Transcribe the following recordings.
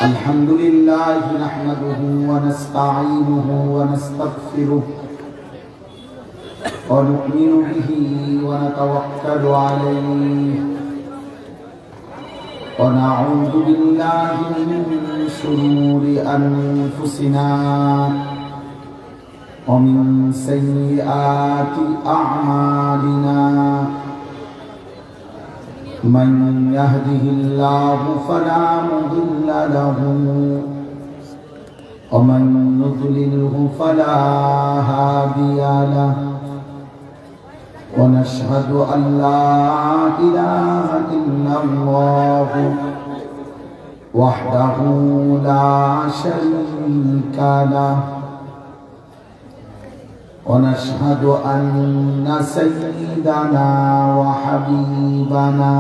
الحمد لله نحمده ونستعينه ونستغفره ونؤمن به ونتوكل عليه ونعوذ بالله من شرور أنفسنا ومن سيئات أعمالنا من يهده الله فلا مضل له ومن يضلله فلا هادي له ونشهد أن لا إله إلا الله وحده لا شريك له ونشهد أن سيدنا وحبيبنا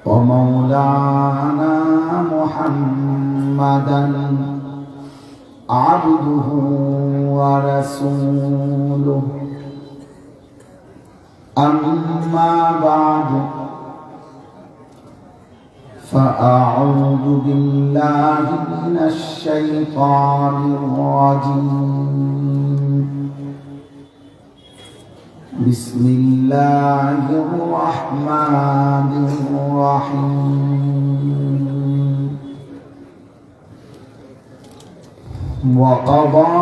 ومولانا محمدا عبده ورسوله أما بعد فأعوذ بالله من الشيطان الرجيم بسم الله الرحمن الرحيم وقضى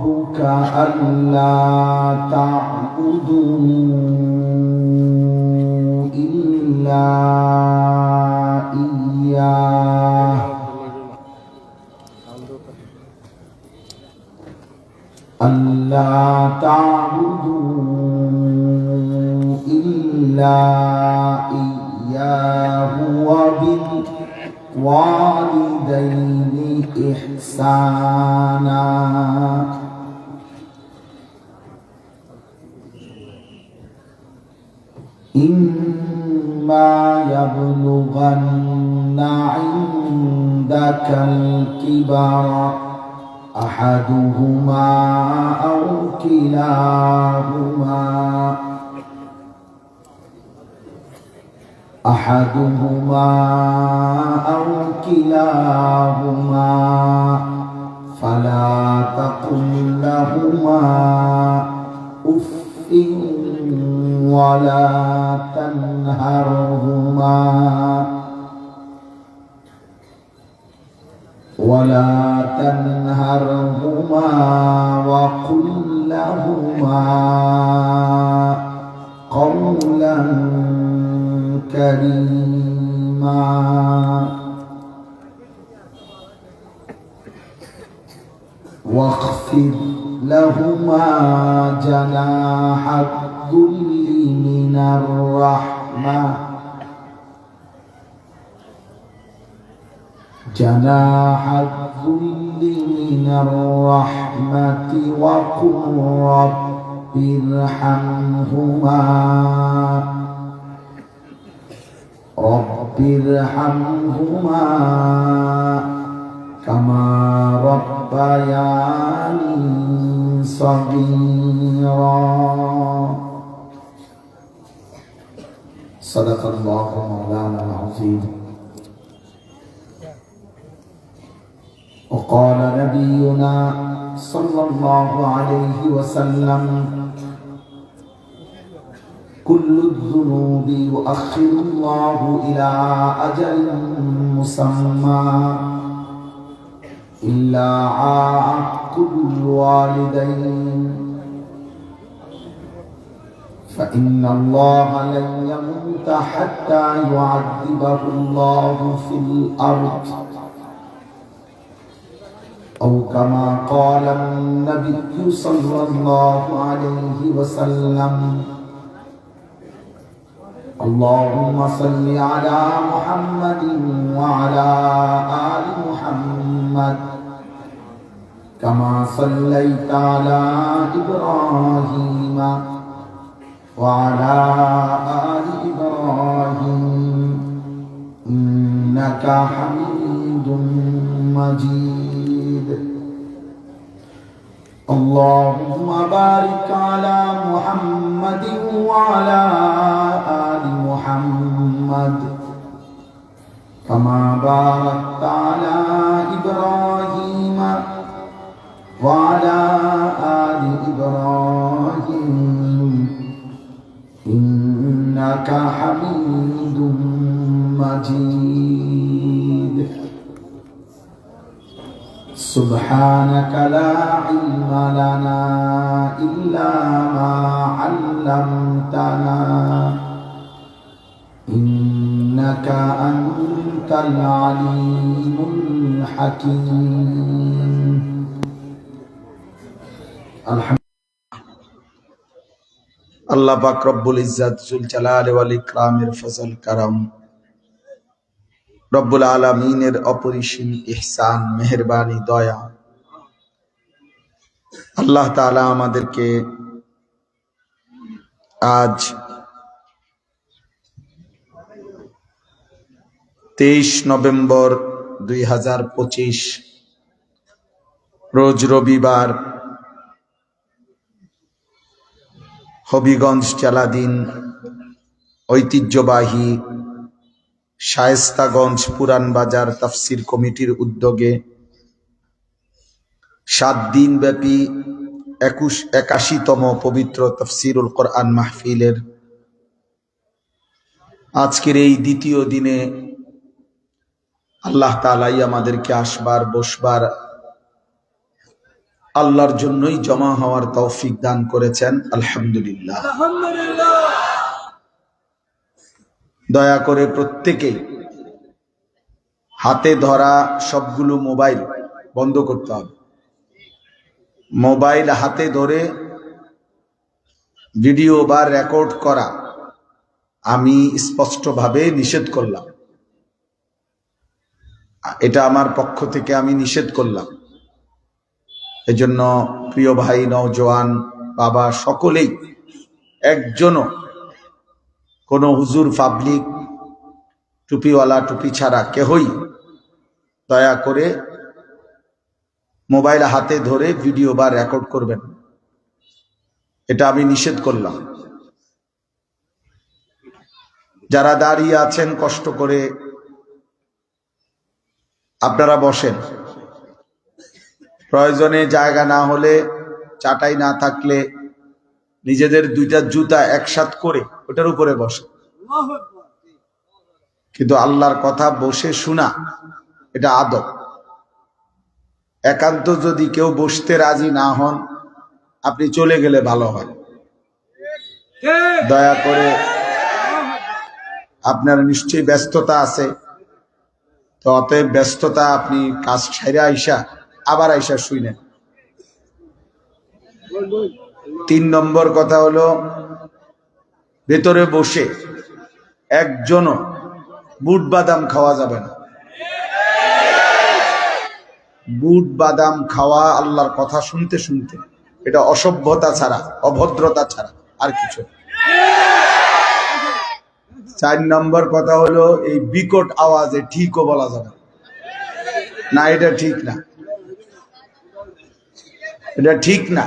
ربك ألا تعبدوا إلا إياه ألا تعبدوا إلا إياه وبالوالدين إحسانا إما يبلغن عندك الكبر أحدهما أو كلاهما فلا تقل لهما أف ولا تنهرهما وقل لهما قولا كريما واخفض لهما جناح الذل من الرحمة وقل رب ارحمهما كما ربياني صغيرا صدق الله مولانا العظيم وقال نبينا صلى الله عليه وسلم كل الذنوب يؤخر الله إلى أجل مسمى إلا عاق الوالدين فإن الله لن يموت حتى يعذبه الله في الأرض أو كما قال النبي صلى الله عليه وسلم اللهم صل على محمد وعلى آل محمد كما صليت على إبراهيم وعلى آل إبراهيم إنك حميد مجيد اللهم بارك على محمد وعلى آل محمد كما باركت على إبراهيم وعلى آل إبراهيم إنك حميد مجيد سبحانك لا علم لنا إلا ما علمتنا إنك أنت العليم الحكيم الحمد আল্লাহ পাক রব্বুল ইজ্জাত জুল জালাল ওয়াল ইকরামের ফজল করম রব্বুল আলামিনের অপরিসীম ইহসান মেহেরবানি দয়া আল্লাহ তাআলা আমাদেরকে আজ 23 নভেম্বর 2025 রোজ রবিবার হবিগঞ্জ চালাদিন ঐতিহ্যবাহী শায়েস্তাগঞ্জ পুরান বাজার তাফসির কমিটির উদ্যোগে 7 দিন ব্যাপী 81তম পবিত্র তাফসিরুল কোরআন মাহফিলের আজকের এই দ্বিতীয় দিনে আল্লাহ তাআলাই আমাদেরকে আসবার বসবার আল্লাহর জন্যই জমা হওয়ার তৌফিক দান করেছেন আলহামদুলিল্লাহ। দয়া করে প্রত্যেকেই হাতে ধরা সবগুলো মোবাইল বন্ধ করতে হবে। মোবাইল হাতে ধরে ভিডিও বা রেকর্ড করা আমি স্পষ্টভাবে নিষেধ করলাম। এটা আমার পক্ষ থেকে আমি নিষেধ করলাম। এজন্য প্রিয় ভাই নওজোয়ান বাবা সকলেই, একজনও কোনো হুজুর পাবলিক টুপিওয়ালা টুপি ছাড়া কেহই দয়া করে মোবাইল হাতে ধরে ভিডিও বা রেকর্ড করবেন, এটা আমি নিষেধ করলাম। যারা দাঁড়িয়ে আছেন কষ্ট করে আপনারা বসেন, প্রয়োজনে জায়গা না হলে চাটাই না থাকলে নিজেদের 2টা জুতা একসাথ করে ওটার উপরে বসে, কিন্তু আল্লাহর কথা বসে শোনা এটা আদব। একান্ত যদি কেউ বসতে রাজি না হন আপনি চলে গেলে ভালো হয়। দয়া করে, আপনার নিশ্চয়ই ব্যস্ততা আছে, তো অতএব ব্যস্ততা আপনি কাজ ছেড়ে আইসা আবার আইসা শুইলেন। 3 নম্বর কথা হলো, ভেতরে বসে একজনও বুট বাদাম খাওয়া যাবে না। বুট বাদাম খাওয়া আল্লাহর কথা শুনতে শুনতে, এটা অসভ্যতা ছাড়া, অভদ্রতা ছাড়া আর কিছু। 4 নম্বর কথা হলো, এই বিকট আওয়াজে ঠিকও বলা যাবে না, এটা ঠিক না, এটা ঠিক না।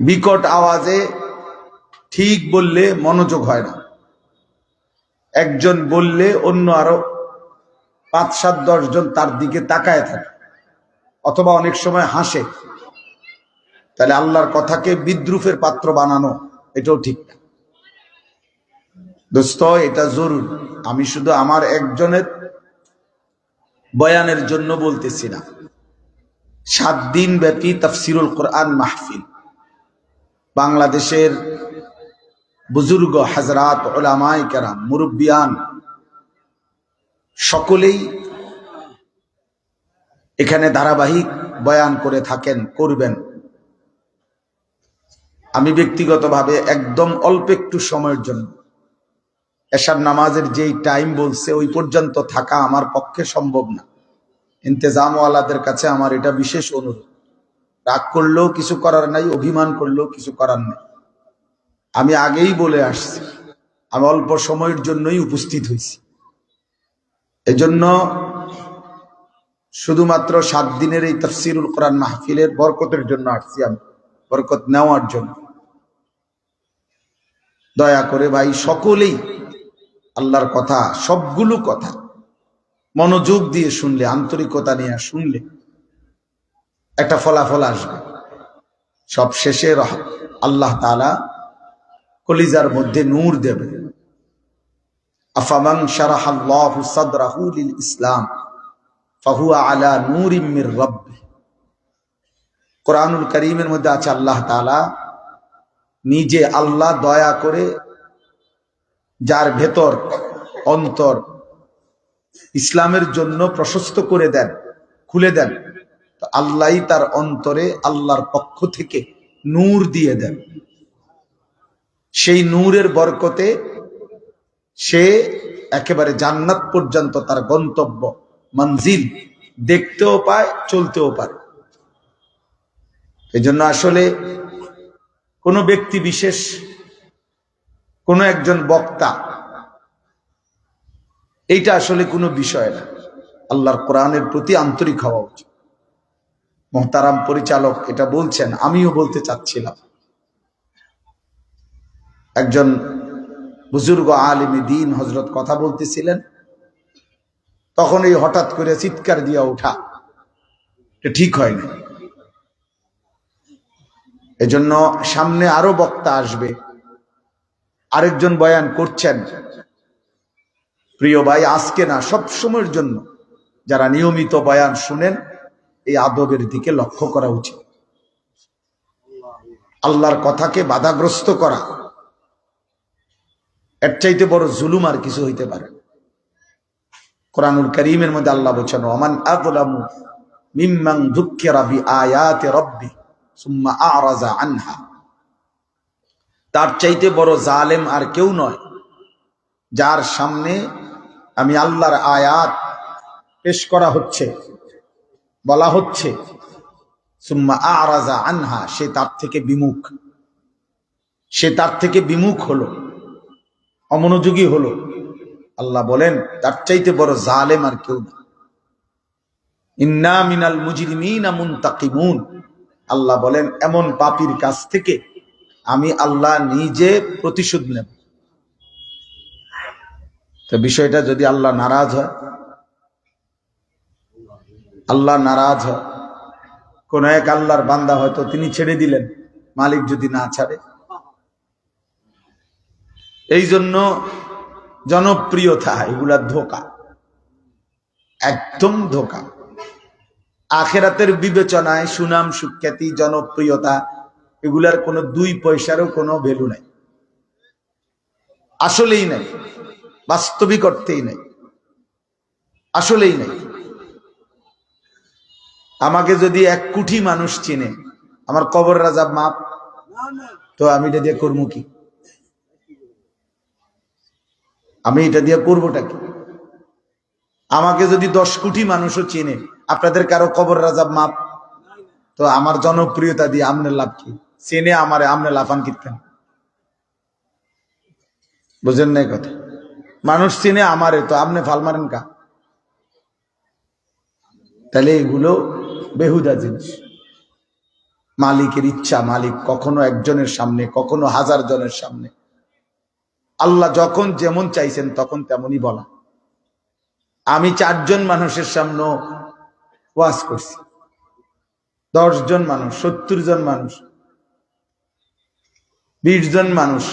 বিকট আওয়াজে ঠিক বললে মনোযোগ হয় না। একজন বললে অন্য আরো 5-7-10 জন তার দিকে তাকায় থাকে, অথবা অনেক সময় হাসে। তাহলে আল্লাহর কথাকে বিদ্রুপের পাত্র বানানো এটাও ঠিক না। দোস্ত, এটা জরুরি। আমি শুধু আমার একজনের বয়ানের জন্য বলতেছি না। 7 দিন ব্যাপী তাফসিরুল কোরআন মাহফিল, বাংলাদেশের বুজুর্গ হযরত উলামায়ে কেরাম, মুরব্বিয়ান সকলেই এখানে ধারাবাহিক বয়ান করে থাকেন, করবেন। আমি ব্যক্তিগতভাবে একদম অল্প একটু সময়ের জন্য, এশার নামাজের যেই টাইম বলছে ওই পর্যন্ত থাকা আমার পক্ষে সম্ভব না। ইন্তেজামওয়ালাদের কাছে আমার এটা বিশেষ অনুরোধ। রাগ করলেও কিছু করার নাই, অভিমান করলেও কিছু করার নেই। আমি আগেই বলে আসছি, আমি অল্প সময়ের জন্যই উপস্থিত হয়েছি। এজন্য শুধুমাত্র 7 দিনের এই তাফসীরুল কোরআন মাহফিলের বরকতের জন্য আসছি, আমি বরকত নেওয়ার জন্য। দয়া করে ভাই সকলেই আল্লাহর কথা, সবগুলো কথা মনোযোগ দিয়ে শুনলে, আন্তরিকতা নিয়ে শুনলে একটা ফলাফল আসবে। সব শেষে আল্লাহ তাআলা কলিজার মধ্যে নূর দেবে। আফামান শারাহাল্লাহু সাদরাহু লিল ইসলাম ফাহুয়া আলা নূরিম মির রাব্বি। কোরআনুল কারীমের মধ্যে আছে আল্লাহ তাআলা নিজে, আল্লাহ দয়া করে যার ভেতর অন্তর ইসলামের জন্য প্রশস্ত করে দেন, খুলে দেন, তো আল্লাহই তার অন্তরে আল্লাহর পক্ষ থেকে নূর দিয়ে দেন। সেই নূরের বরকতে সে একেবারে জান্নাত পর্যন্ত তার গন্তব্য মঞ্জিল দেখতেও পায়, চলতেও পারে। এজন্য আসলে কোনো ব্যক্তি বিশেষ, কোনো একজন বক্তা, এইটা আসলে কোনো বিষয় না। আল্লাহর কোরআনের প্রতি আন্তরিক হওয়া উচিত। মোহতারাম পরিচালক এটা বলছেন, আমিও বলতে চাচ্ছিলাম। একজন বুজুর্গ আলিমে দ্বীন হযরত কথা বলতেছিলেন, তখন এই হঠাৎ করে চিৎকার দিয়া ওঠা, এটা ঠিক হয় না। এজন্য সামনে আরো বক্তা আসবে, আরেকজন বয়ান করছেন। প্রিয় ভাই, আজকে না, সব সময়ের জন্য যারা নিয়মিত বয়ান শুনেন, এই আদবের দিকে লক্ষ্য করা উচিত। আল্লাহর কথাকে বাধাগ্রস্ত করা, এর চাইতে বড় জুলুম আর কিছু হইতে পারে। কোরআনুল কারীমের মধ্যে আল্লাহ বলেছেন, ওমান আযলামু মিম্মান যুক্কিরা বিআয়াতি রাব্বি সুম্মা আ'রাযা আনহা। তার চাইতে বড় জালেম আর কেউ নয়, যার সামনে আমি আল্লাহর আয়াত পেশ করা হচ্ছে, বলা হচ্ছে, সুম্মা আ'রাযা আনহা, সে তার থেকে বিমুখ, সে তার থেকে বিমুখ হলো, অমনোযোগী হলো। আল্লাহ বলেন তার চাইতে বড় জালেম আর কেউ না। ইন্না মিনাল মুজরিমিনা মুনতাকিমুন। আল্লাহ বলেন এমন পাপীর কাছ থেকে আমি আল্লাহ নিজে প্রতিশোধ নেব। তো বিষয়টা যদি আল্লাহ নারাজ হয়, আল্লাহ নারাজ হয়, কোন এক আল্লাহর বান্দা হয়তো তিনি ছেড়ে দিলেন, মালিক যদি না ছাড়ে। এই জন্য জনপ্রিয়তা এগুলা ধোঁকা, একদম ধোঁকা। আখিরাতের বিবেচনায় সুনাম, সুখ্যাতি, জনপ্রিয়তা এগুলার কোনো 2 পয়সারও কোনো ভ্যালু নাই, আসলেই নাই, বাস্তবিক অর্থেই নাই, আসলেই নাই। আমাকে যদি 1 কোটি মানুষ চিনে, আমার কবর রাজাব মাপ, তো আমি এটা দিয়ে করবো কি? আমি এটা দিয়ে করবোটা কি? আমাকে যদি 10 কোটি মানুষও চিনে, আপনাদের কারো কবর রাজাব মাপ, তো আমার জনপ্রিয়তা দিয়ে আমনে লাভ কি? চিনে আমারে, আমনে লাফান কিতেন? বুঝেন নাই কথা? মানুষ চিনে আমারে, তো আমনে ফাল মারেন কা? তাহলে এগুলো বেহুদা জিনিস। মালিকের ইচ্ছা, মালিক কখনো একজনের সামনে, কখনো 1000 জনের সামনে। আল্লাহ যখন যেমন চাইছেন তখন তেমনই বলা। আমি 4 জন মানুষের সামনে ওয়াজ করছি, 10 জন মানুষ, 70 জন মানুষ, 20 জন মানুষ।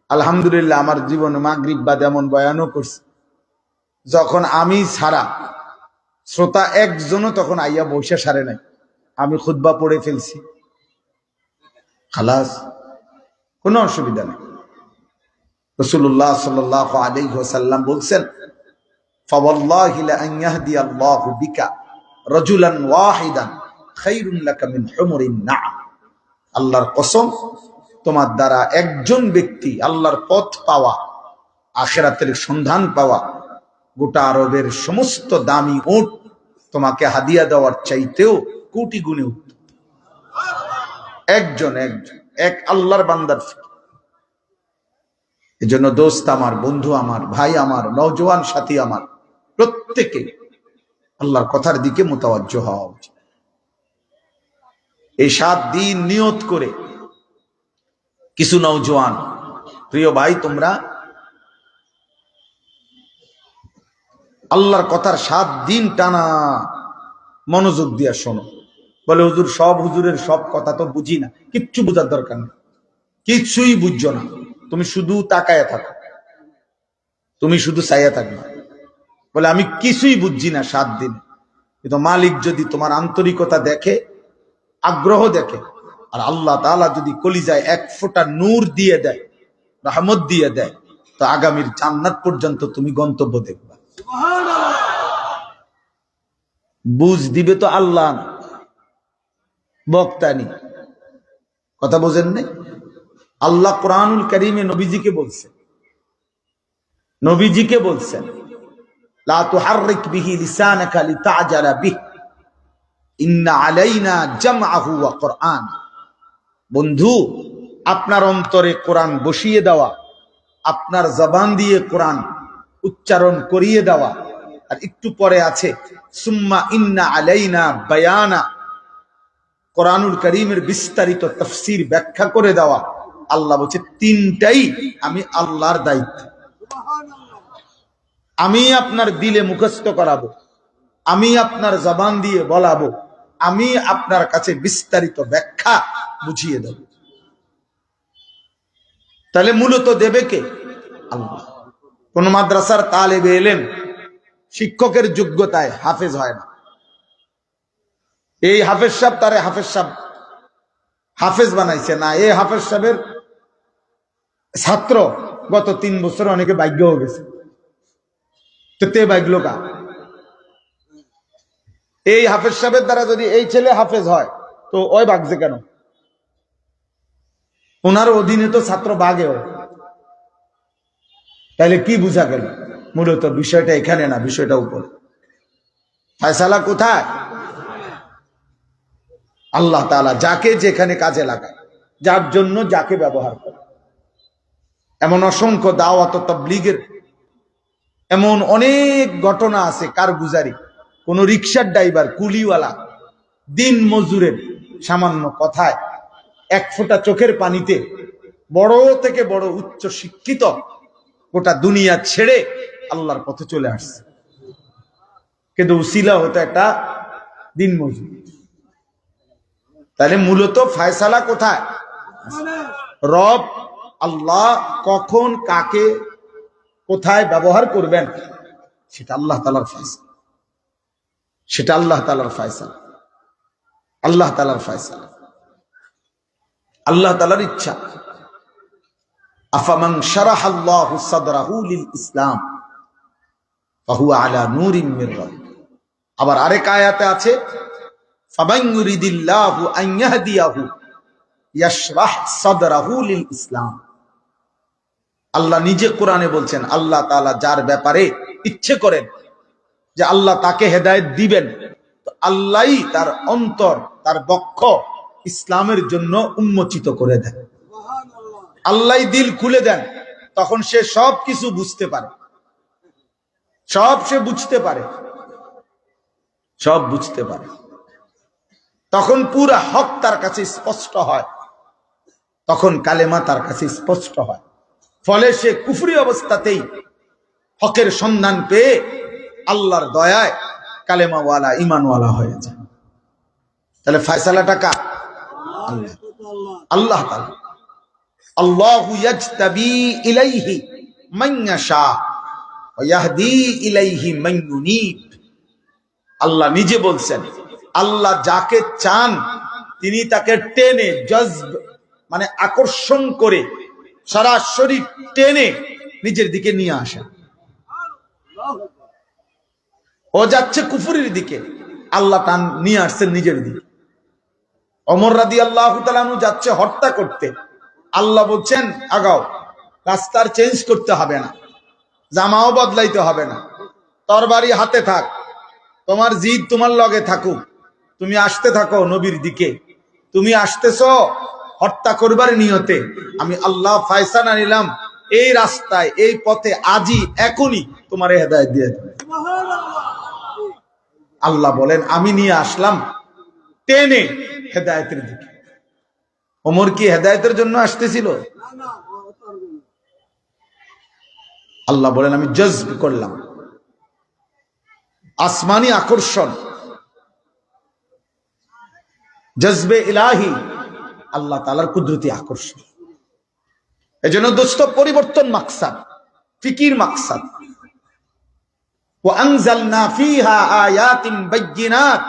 আলহামদুলিল্লাহ আমার জীবনে মাগরিব বাদে এমন বয়ানও করছি যখন আমি ছাড়া শ্রোতা একজনও তখন আইয়া বসে সারে নাই, আমি খুতবা পড়ে ফেলছি, খালাস, কোনো অসুবিধা নেই। রাসূলুল্লাহ সাল্লাল্লাহু আলাইহি ওয়াসাল্লাম বলছেন, ফাওয়াল্লাহি লা আন ইয়াহদিয়াল্লাহু বিকা রাজুলান ওয়াহিদান খায়রুন লাকা মিন হুমুরিন না'ম। আল্লাহর কসম, তোমার দ্বারা একজন ব্যক্তি আল্লাহর পথ পাওয়া, আখিরাতের সন্ধান পাওয়া, গোটা আরবের সমস্ত দামি উট তোমাকে হাদিয়া দেওয়ার চাইতেও কোটি গুণে উত্তম। একজন এক আল্লাহর বান্দার। এজন্য দোস্ত আমার, বন্ধু আমার, ভাই আমার, নওজোয়ান সাথী আমার, প্রত্যেকে আল্লাহর কথার দিকে মুতাওয়াজ্জ হওয়া উচিত। এই 7 দিন নিয়ত করে কিছু নওজোয়ান, প্রিয় ভাই, তোমরা আল্লাহর কথার 7 দিন টানা মনোযোগ দিয়া শোনো। বলে হুজুর, হুজুরের সব কথা তো বুঝি না। কিচ্ছু বোঝার দরকার নেই, কিচ্ছুই বুঝছো না। তুমি শুধু তাকায়া থাকো, তুমি শুধু চাইয়া থাকবে। বলে আমি কিছুই বুঝছি না 7 দিন। কিন্তু মালিক যদি তোমার আন্তরিকতা দেখে, আগ্রহ দেখে, আর আল্লাহ তাআলা যদি কলিজায় 1 ফোঁটা নূর দিয়ে দেয়, রহমত দিয়ে দেয়, তো আগামীর জান্নাত পর্যন্ত তুমি গন্তব্য দেখবা। বুঝ দিবে তো আল্লাহ, বক্তানি। কথা বোঝেন নাই? আল্লাহ কোরআনুল কারীমে নবীজিকে বলছেন লা তুহাররিক বিহি লিসানাকা লিতা'জালা বিহি ইন্না আলাইনা জামআহু ওয়া কুরআন। বন্ধু, আপনার অন্তরে কোরআন বসিয়ে দেওয়া, আপনার জবান দিয়ে কোরআন উচ্চারণ করিয়ে দেওয়া, আর একটু পরে আছে সুম্মা ইন্না আলাইনা বায়ানা, কোরআনুল কারীমের বিস্তারিত তাফসীর ব্যাখ্যা করে দেওয়া। আল্লাহ বলছে 3টাই আমি আল্লাহর দায়িত্ব। আমি আপনার দিলে মুখস্থ করাবো, আমি আপনার জবান দিয়ে বলাবো, আমি আপনার কাছে বিস্তারিত ব্যাখ্যা বুঝিয়ে দেব। তাহলে মূলত দেবে কে? আল্লাহ। কোন মাদ্রাসার তালেবে এলেম শিক্ষকের যোগ্যতায় হাফেজ হয় না। এই হাফেজ সাহেব তারে হাফেজ বানাইছে না, এই হাফেজ সাহেবের ছাত্র গত 3 বছরে অনেকে ভাগ্য হয়ে গেছে। তে ভাগ্য কা? এই হাফেজ সাহেবের দ্বারা যদি এই ছেলে হাফেজ হয়, তো ওই ভাগছে কেন? ওনার অধীনে তো ছাত্র বাগে হয়। তাহলে কি বুঝা গেল? মূলত বিষয়টা এখানে না, বিষয়টা উপরে। ফয়সালা কোথায়? আল্লাহ তাআলা যাকে যেখানে কাজে লাগায়, যার জন্য যাকে ব্যবহার করে। এমন অসংখ্য দাওয়াত ও তাবলীগের এমন অনেক ঘটনা আছে। কারগুজারি, কোন রিকশার ড্রাইভার, কুলিওয়ালা, দিন মজুরের সামান্য কথায়, 1 ফোঁটা চোখের পানিতে বড় থেকে বড় উচ্চ শিক্ষিত গোটা দুনিয়া ছেড়ে আল্লাহর পথে চলে আসছে। কিন্তু উসিলা হতো একটা দিন মজুর। তাহলে মূলত ফয়সালা কোথায়? রব আল্লাহ কখন কাকে কোথায় ব্যবহার করবেন, সেটা আল্লাহ তাআলার ফয়সালা। সেটা আল্লাহ তাআলার ফয়সালা, আল্লাহ তাআলার ফয়সালা, আল্লাহ তাআলার ইচ্ছা। আফামান শারাহাল্লাহু সাদরাহু লিল ইসলাম ফাহুয়া আলা নূরিন মির রাব্বিহি। আবার আরেক আয়াতে আছে ফামান ইউরিদিল্লাহু আন ইয়াহদিয়াহু ইয়াশরাহ সাদরাহু লিল ইসলাম। আল্লাহ নিজে কোরআনে বলছেন, আল্লাহ তাআলা যার ব্যাপারে ইচ্ছে করেন যে আল্লাহ তাকে হেদায়েত দিবেন, তো আল্লাহই তার অন্তর, তার বক্ষ ইসলামের জন্য উন্মোচিত করে দেন। আল্লাহই দিল খুলে দেন, তখন সে সব কিছু বুঝতে পারে, সব সে বুঝতে পারে, সব বুঝতে পারে। তখন পুরা হক তার কাছে স্পষ্ট হয়, তখন কালেমা তার কাছে স্পষ্ট হয়। ফলে সে কুফরি অবস্থাতেই হকের সন্ধান পেয়ে আল্লাহর দয়ায় কালেমাওয়ালা, ইমানওয়ালা হয়ে যায়। তাহলে ফয়সালাটা কার? আল্লাহ তাআলা। আল্লাহু ইয়াজতাবি ইলাইহি মান ইয়াশা ওয়া ইয়াহদি ইলাইহি মান ইউনিব। আল্লাহ নিজে বলছেন, আল্লাহ যাকে চান তিনি তাকে টেনে, জজব মানে আকর্ষণ করে, সরাসরি টেনে নিজের দিকে নিয়ে আসেন। ও যাচ্ছে কুফরির দিকে, আল্লাহ টান নিয়ে আসছেন নিজের দিকে। ওমর রাদিয়াল্লাহু তাআলা আনহু যাচ্ছে হত্যা করতে, আল্লাহ বলছেন আগাও, রাস্তার চেঞ্জ করতে হবে না, জামাও বদলাইতে হবে না, তরবারি হাতে থাক, তোমার জিদ তোমার লগে থাকুক, তুমি আসতে থাকো নবীর দিকে। তুমি আসতেছো হত্যা করবার নিয়তে, আমি আল্লাহ ফয়সালা নিলাম এই রাস্তায়, এই পথে আজই এখনই তোমার হেদায়েত দিয়ে দেব। আল্লাহ বলেন আমি নিয়ে আসলাম টেনে হেদায়েতের দিকে। ওমর কি হেদায়েতের জন্য আসতেছিল? আল্লাহ বলেন আমি জজ্ব করলাম, আসমানি আকর্ষণ, জজবে ইলাহি, আল্লাহ তাআলার কুদরতি আকর্ষণ। এজন্য দোস্ত পরিবর্তন মাকসাদ, ফিকির মাকসাদ। وأنزلنا فيها آيات بينات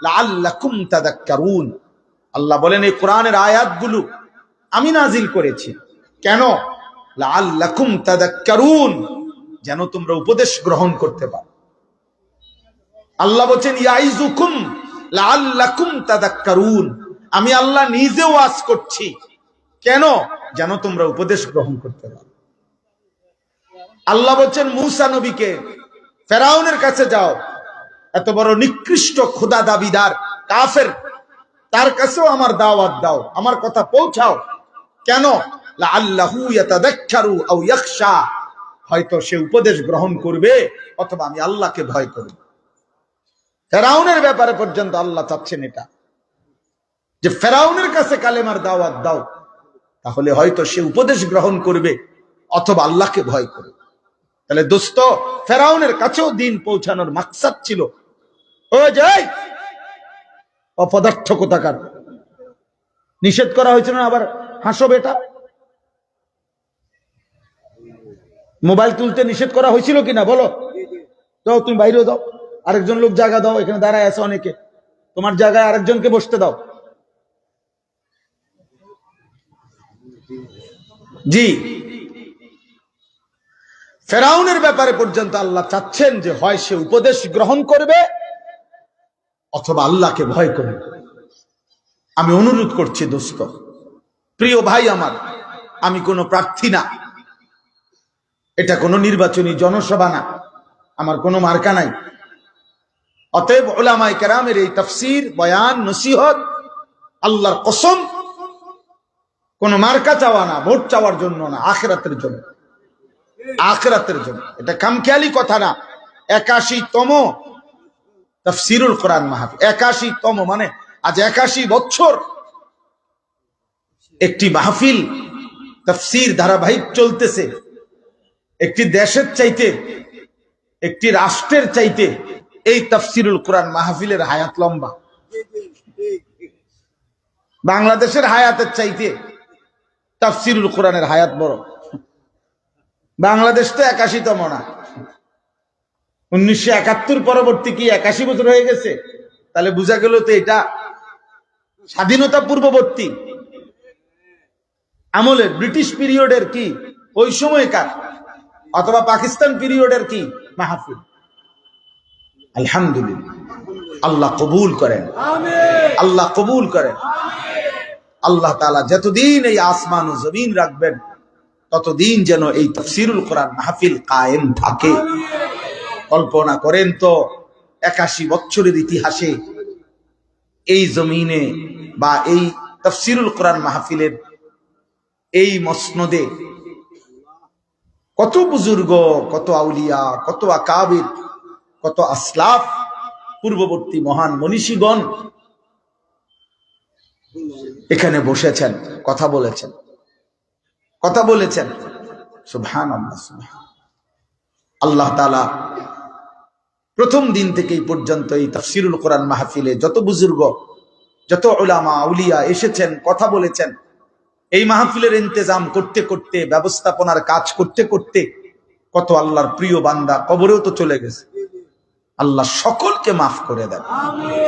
لعلكم تذكرون। আল্লাহ বলেন এই কোরআনের আয়াতগুলো আমি নাজিল করেছি কেন? লাআল্লাকুম তাযাক্কারুন, যেন তোমরা উপদেশ গ্রহণ করতে পারো। আল্লাহ বলেন ইয়াইযুকুম লাআল্লাকুম তাযাক্কারুন, আমি আল্লাহ নিজে ওয়াজ করছি কেন? যেন তোমরা উপদেশ গ্রহণ করতে পারো। আল্লাহ বলেন মূসা নবীকে ফেরাউনের কাছে যাও, এত বড় নিকৃষ্ট খোদা দাবিদার কাফের, তার কাছেও আমার দাওয়াত দাও, আমার কথা পৌঁছাও কেন? লাআল্লাহু ইয়াতাযাক্কারু আও ইয়াখশা, হয়তো সে উপদেশ গ্রহণ করবে অথবা আমি আল্লাহকে ভয় করব। ফেরাউনের ব্যাপারে পর্যন্ত আল্লাহ চাচ্ছেন এটা, যে ফেরাউনের কাছে কালেমার দাওয়াত দাও, তাহলে হয়তো সে উপদেশ গ্রহণ করবে অথবা আল্লাহকে ভয় করবে। তাহলে দোস্ত ফেরাউনের কাছেও দিন পৌঁছানোর মাকসাদ ছিল। ও যাই অপদার্থ কোথাকার, নিষেধ করা হয়েছিল না আবার হাসো বেটা? মোবাইল তুলতে নিষেধ করা হয়েছিল কিনা বলো? যাও তুমি বাইরে দাও, আরেকজন লোক জায়গা দাও, এখানে দাঁড়ায় আছে অনেকে, তোমার জায়গায় আরেকজনকে বসতে দাও। জি, ফেরাউনের ব্যাপারে পর্যন্ত আল্লাহ চাচ্ছেন যে হয় সে উপদেশ গ্রহণ করবে অথবা আল্লাহকে ভয় করবে। আমি অনুরোধ করছি দোস্ত, প্রিয় ভাই আমার, আমি কোনো প্রার্থী না, এটা কোনো নির্বাচনী জনসভা না, আমার কোনো মার্কা নাই। অতএব উলামায়ে কেরামের এই তাফসীর, বয়ান, নসিহত আল্লাহর কসম কোন মার্কা চাওয়া না, ভোট চাওয়ার জন্য না, আখিরাতের জন্য, আখিরাতের জন্য। এটা কামখেয়ালি কথা না। 81তম তাফসীরুল কোরআন মাহফিল, 81তম মানে আজ 81 বছর একটি মাহফিল তাফসীর ধারাবাহিক চলতেছে। একটি দেশের চাইতে, একটি রাষ্ট্রের চাইতে এই তাফসীরুল কোরআন মাহফিলের হায়াত লম্বা। বাংলাদেশের হায়াতের চাইতে তাফসীরুল কোরআনের হায়াত বড়। বাংলাদেশ তো 81তম না, 1971 পরবর্তী কি 81 বছর হয়ে গেছে? তাহলে বোঝা গেল তো এটা স্বাধীনতা পূর্ববর্তী আমলের, ব্রিটিশ পিরিয়ডের কি ওই সময়কার, অথবা পাকিস্তান পিরিয়ডের কি মাহফিল। আলহামদুলিল্লাহ, আল্লাহ কবুল করেন, আল্লাহ কবুল করেন। আল্লাহ তাআলা যতদিন এই আসমান ও জমিন রাখবেন ততদিন যেন এই তাফসীরুল কোরআন মাহফিল কায়েম থাকে। কল্পনা করেন তো 81 বছরের ইতিহাসে এই জমিনে বা এই তাফসীরুল কোরআন মাহফিলের এই মসনদে কত বুজুর্গ, কত আউলিয়া, কত আকাবির, কত আসলাফ, পূর্ববর্তী মহান মনীষীগণ এখানে বসেছেন, কথা বলেছেন, কথা বলেছেন। সুবহানাল্লাহ, সুবহানাল্লাহ। আল্লাহ তাআলা প্রথম দিন থেকে এই পর্যন্ত এই তাফসীরুল কোরআন মাহফিলে যত বুজুর্গ, যত উলামা আউলিয়া এসেছেন, কথা বলেছেন, এই মাহফিলের ইন্তজাম করতে করতে, ব্যবস্থাপনার কাজ করতে করতে কত আল্লাহর প্রিয় বান্দা কবরেও তো চলে গেছে। আল্লাহ সকলকে মাফ করে দেন,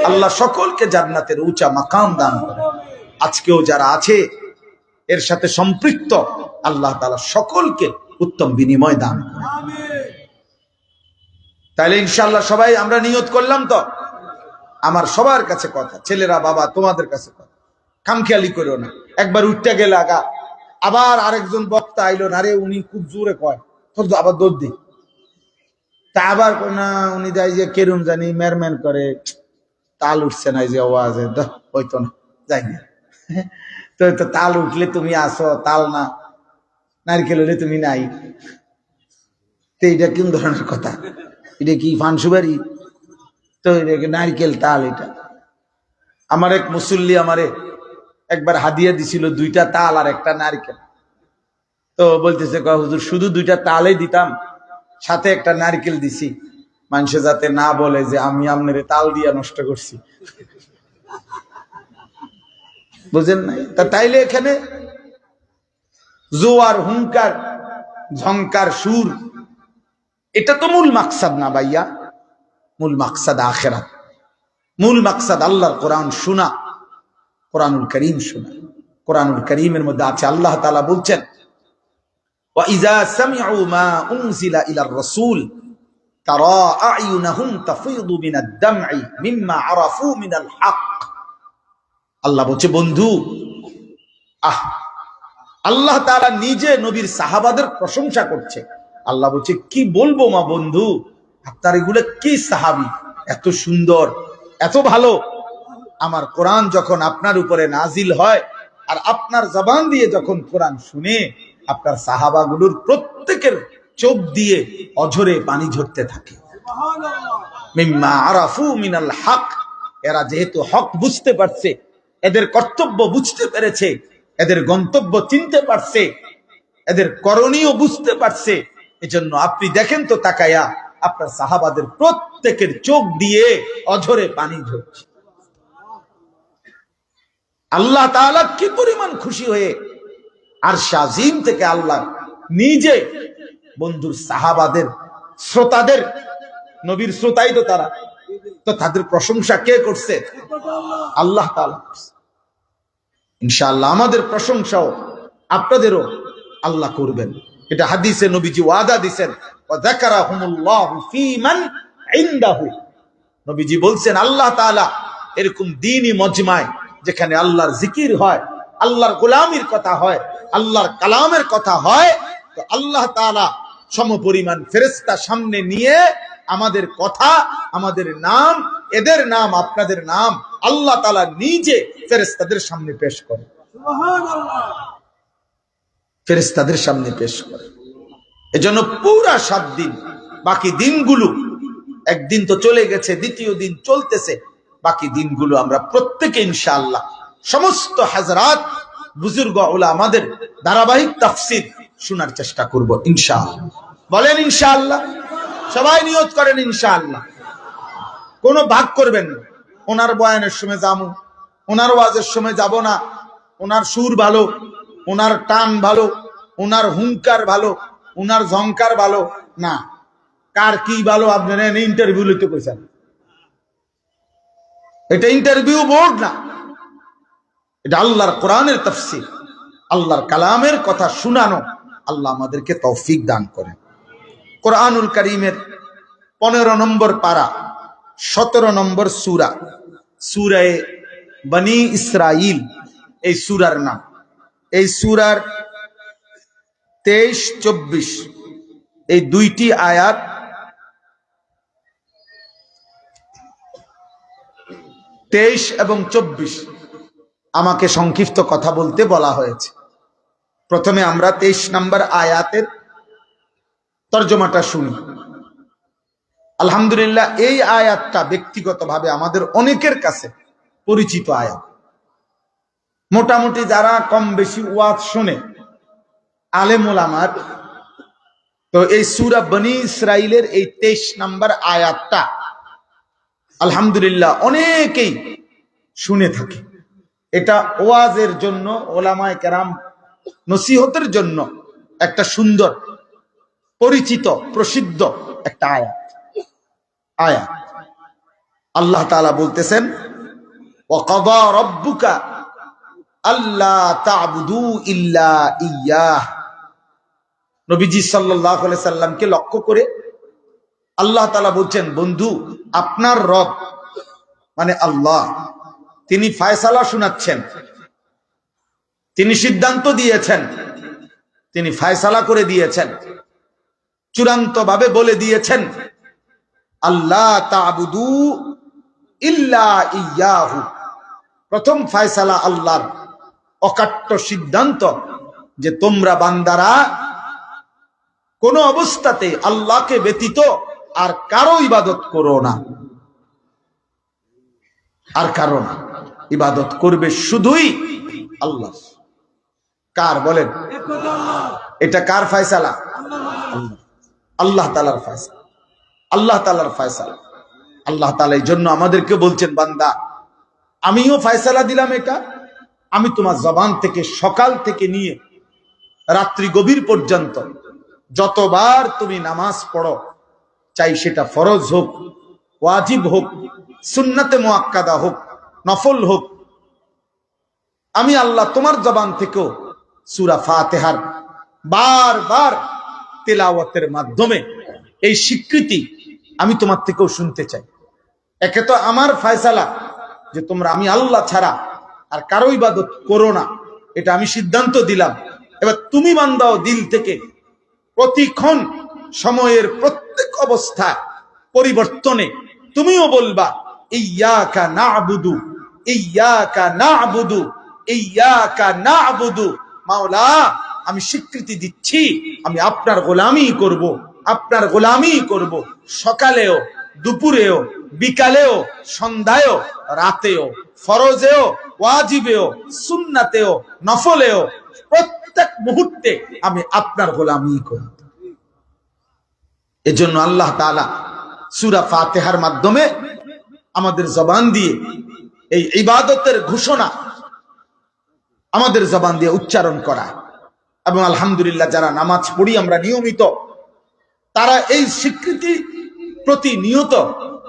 আল্লাহ সকলকে জান্নাতের উঁচা মাকাম দান করেন। আজকেও যারা আছে এর সাথে সম্পৃক্ত, আল্লাহ তাআলা সকলকে উত্তম বিনিময় দান করেন। তাহলে ইনশাআল্লাহ সবাই আমরা নিয়ত করলাম তো? আমার সবার কাছে কথা, ছেলেরা, বাবা, তোমাদের কাছে কথা, খামখেয়ালি করো না। একবার উঠতে গেলে আগা, আবার আরেকজন বক্তা আইলো না, আরে উনি খুব জোরে কয়, তো আবার দৌড় দিই, তা আবার না উনি যাই যে কেরুম জানি মেরমেন করে, তাল উঠছে না, এই যে আওয়াজে হইতো না, যাই না। তো তাল উঠলে তুমি আসো, তাল না, নারকেল হলে তুমি নাই। তো এইটা কোন ধরনের কথা? এটা কি ফানসুবারি? তো নারকেল তাল এটা। আমার এক মুসল্লি আমারে একবার হাদিয়া দিছিল 2টা তাল আর একটা নারকেল। তো বলতেছে হুজুর শুধু 2টা তালই দিতাম, সাথে একটা নারকেল দিছি, মানুষ যাতে না বলে যে আমি আপনার তাল দিয়া নষ্ট করছি। বুঝেন নাই? তা তাইলে এখানে জোয়ার, হুঙ্কার, ঝংকার, সুর, এটা তো মূল মাকসাদ না ভাইয়া। মূল মাকসাদ আখিরাত, মূল মাকসাদ আল্লাহর কোরআন শোনা, কোরআনুল কারীম শোনা। কোরআনুল কারীমের মধ্যে আছে আল্লাহ তাআলা বলছেন, ওয়া ইযা সামি'ু মা উনজিলা ইলার রাসূল তারা আ'য়ুনাহুম তাফীদু মিনাদ দাম'i মিম্মা আরাফু মিনাল হক। আল্লাহ বলছে বন্ধু, আল্লাহ তাআলা নিজে নবীর সাহাবাদের প্রশংসা করছে। আল্লাহ বলছে কি বলবো মা বন্ধু, আপনার এগুলো কি সাহাবী, এত সুন্দর, এত ভালো। আমার কোরআন যখন আপনার উপরে নাজিল হয় আর আপনার জবান দিয়ে যখন কোরআন শুনে, আপনার সাহাবাগুলোর প্রত্যেকের চোখ দিয়ে অঝরে পানি ঝরতে থাকে। মিম্মা আরাফু মিনাল হক, এরা যেহেতু হক বুঝতে পারছে, এদের কর্তব্য বুঝতে পেরেছে, এদের গন্তব্য চিনতে পারছে, এদের করণীয় বুঝতে পারছে, এজন্য আপনি দেখেন তো তাকায়া, আপনার সাহাবাদের প্রত্যেকের চোখ দিয়ে অঝরে পানি ঝরছে। আল্লাহ তাআলা কি পরিমাণ খুশি হয়ে আরশ আজিম থেকে আল্লাহ নিজে বন্ধুর সাহাবাদের, শ্রোতাদের, নবীর শ্রোতাই তো তারা, তো তাদের প্রশংসা কে করছে? আল্লাহ তাআলা করছে। ইনশাআল্লাহ আমাদের প্রশংসাও আপনাদেরও আল্লাহ করবেন। এটা হাদিসে নবীজি ওয়াদা দিবেন, ওয়া যাকারাহুমুল্লাহু ফীমান ইনদাহু। নবীজি বলছেন আল্লাহ তাআলা এরকম দ্বীনি মজমায়, যেখানে আল্লাহর জিকির হয়, আল্লাহর গোলামির কথা হয়, আল্লাহর কালামের কথা হয়, তো আল্লাহ তাআলা সমপরিমাণ ফেরেশতা সামনে নিয়ে আমাদের কথা, আমাদের নাম, এদের নাম, আপনাদের নাম আল্লাহ তাআলা নিজে ফেরেশতাদের সামনে পেশ করে। সুবহানাল্লাহ। ফেরেশতাদের সামনে পেশ করে। এজন্য পুরা 7 দিন, বাকি দিনগুলো, একদিন তো চলে গেছে, দ্বিতীয় দিন চলতেছে, বাকি দিনগুলো আমরা প্রত্যেকে ইনশাআল্লাহ সমস্ত হযরত বুজুর্গ উলামাদের ধারাবাহিক তাফসীর শোনার চেষ্টা করব ইনশাআল্লাহ। বলেন ইনশাআল্লাহ, সবাই নিয়ত করেন ইনশাআল্লাহ। কোনো ভাগ করবেন না, ওনার বয়ানের সময় যাবো, ওনার ওয়াজের সময় যাব না, ওনার সুর ভালো, ওনার টান ভালো, ওনার হুঙ্কার ভালো, ওনার ঝংকার ভালো না। কার কি ভালো আপনারা ইন্টারভিউ লইতে কইছেন? এটা ইন্টারভিউ বোর্ড না, এটা আল্লাহর কোরআনের তাফসীর, আল্লাহর কালামের কথা শোনানো। আল্লাহ আমাদেরকে তৌফিক দান করেন। কোরআনুল কারীমের 15 নম্বর পারা, 17 নম্বর সূরা, সূরা বনী ইসরাইল এই সূরার নাম। এই সূরার 23-24 এই দুইটি আয়াত, 23 এবং 24 আমাকে সংক্ষিপ্ত কথা বলতে বলা হয়েছে। প্রথমে আমরা 23 নম্বর আয়াতের তরজমাটা শুনি। আলহামদুলিল্লাহ, এই আয়াতটা ব্যক্তিগতভাবে আমাদের অনেকের কাছে পরিচিত আয়াত। মোটামুটি যারা কম বেশি ওয়াজ শুনে, আলেম ওলামার, তো এই সূরা বনী ইসরাইলের এই 23 নম্বর আয়াতটা আলহামদুলিল্লাহ অনেকেই শুনে থাকে। এটা ওয়াজের জন্য, ওলামায়ে কেরাম নসিহতের জন্য একটা সুন্দর পরিচিত প্রসিদ্ধ একটা আয়াত। আল্লাহ তাআলা বলতেছেন, ওয়া কাযা রাব্বুকা আল্লা তা'বুদু ইল্লা ইয়্যাহ। নবীজি সাল্লাল্লাহু আলাইহি সাল্লামকে লক্ষ্য করে আল্লাহ তাআলা বলছেন, বন্ধু আপনার রব মানে আল্লাহ, তিনি ফয়সালা শোনাচ্ছেন, তিনি সিদ্ধান্ত দিয়েছেন, তিনি ফয়সালা করে দিয়েছেন, চূড়ান্ত ভাবে বলে দিয়েছেন, আল্লাহ তা'বুদু ইল্লা ইয়্যাহু। প্রথম ফয়সালা আল্লাহর অকাট্য সিদ্ধান্ত যে তোমরা বান্দারা কোন অবস্থাতে আল্লাহকে ব্যতীত আর কারো ইবাদত করো না। আর কারণ ইবাদত করবে শুধুই আল্লাহ। কার বলেন? এটা কার ফয়সালা? আল্লাহ তাআলার ফয়সালা। আল্লাহ তাআলার ফয়সালা। আল্লাহ তাআলা এই জন্য আমাদেরকে বলছেন, বান্দা আমিও ফয়সালা দিলাম, এটা আমি তোমার জবান থেকে সকাল থেকে নিয়ে রাত্রি গভীর পর্যন্ত যতবার তুমি নামাজ পড়ো, চাই সেটা ফরজ হোক, ওয়াজিব হোক, সুন্নাতে মুআক্কাদা হোক, নফল হোক, আমি আল্লাহ তোমার জবান থেকেও সূরা ফাতিহার বারবার তেলাওয়াতের মাধ্যমে এই স্বীকৃতি আমি তোমার থেকেও শুনতে চাই। একে তো আমার ফয়সালা যে তোমরা আমি আল্লাহ ছাড়া আর কারো ইবাদত করো না, এটা আমি সিদ্ধান্ত দিলাম। এবার তুমি বান্দাও দিল থেকে প্রতিক্ষণ সময়ের প্রত্যেক অবস্থা পরিবর্তনে তুমিও বলবা ইয়্যাকা না'বুদু, ইয়্যাকা না'বুদু, ইয়্যাকা না'বুদু। মাওলা আমি স্বীকৃতি দিচ্ছি আমি আপনার গোলামি করব, আপনার গোলামি করব, সকালেও, দুপুরেও, বিকালেও, সন্ধ্যায়ও, রাতেও, ফরজেও, ওয়াজিবেও, সুন্নাতেও, নফলেও, প্রত্যেক মুহূর্তে আমি আপনার গোলামি করব। এজন্য আল্লাহ তাআলা সূরা ফাতিহার মাধ্যমে আমাদের জবান দিয়ে এই ইবাদতের ঘোষণা আমাদের জবান দিয়ে উচ্চারণ করা। এবং আলহামদুলিল্লাহ যারা নামাজ পড়ি আমরা নিয়মিত, তারা এই স্বীকৃতি প্রতিনিয়ত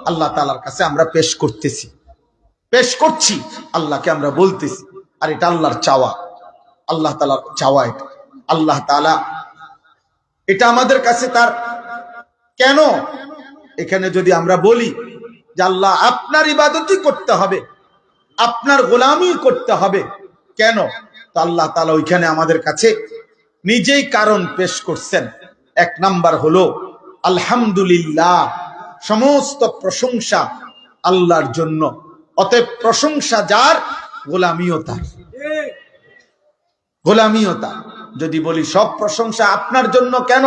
আল্লাহ তাআলার কাছে আমরা পেশ করছি, আল্লাহকে আমরা বলতেছি। আর এটা আল্লাহর চাওয়া, আল্লাহ তাআলার চাওয়া এটা। আল্লাহ তাআলা এটা আমাদের কাছে তার কেন, এখানে যদি আমরা বলি যে আল্লাহ আপনার ইবাদতই করতে হবে, আপনার গোলামি করতে হবে, কেন? তো আল্লাহ তাআলা ওইখানে আমাদের কাছে নিজেই কারণ পেশ করছেন। এক নাম্বার হলো আলহামদুলিল্লাহ, সমস্ত প্রশংসা আল্লাহর জন্য, অতএব প্রশংসা যার, গোলামিও তার, গোলামিও তার। যদি বলি সব প্রশংসা আপনার জন্য, কেন?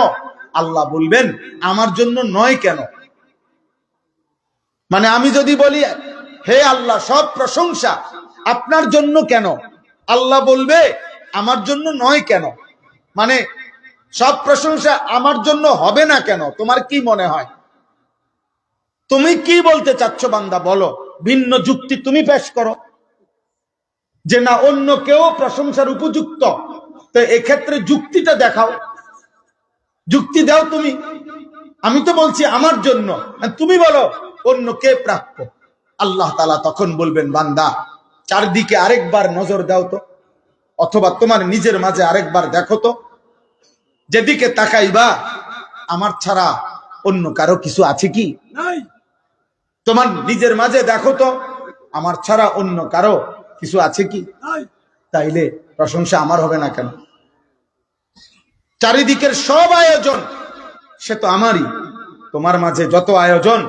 আল্লাহ বলবেন আমার জন্য নয় কেন। মানে আমি যদি বলি হে আল্লাহ সব প্রশংসা আপনার জন্য কেন, আল্লাহ বলবে আমার জন্য নয় কেন। মানে সব প্রশংসা আমার জন্য হবে না কেন? তোমার কি মনে হয়? তুমি কি বলতে চাচ্ছ বান্দা, বলো, ভিন্ন যুক্তি তুমি পেশ করো যে না অন্য কেউ প্রশংসার উপযুক্ত। তো এক্ষেত্রে যুক্তিটা দেখাও, যুক্তি দাও তুমি। আমি তো বলছি আমার জন্য, তুমি বলো অন্য কে প্রাপ্য। আল্লাহ তাআলা তখন বলবেন বান্দা চারদিকে আরেকবার নজর দাও তো, অথবা তোমার নিজের মাঝে আরেকবার দেখো তো, যেদিকে তাকাইবা আমার ছাড়া অন্য কারো কিছু আছে কি? তোমার নিজের মাঝে দেখো তো আমার ছাড়া অন্য কারো কিছু আছে কি? তাইলে প্রশংসা আমার হবে না কেন? চারিদিকের সব আয়োজন সে তো আমারই, তোমার মাঝে যত আয়োজন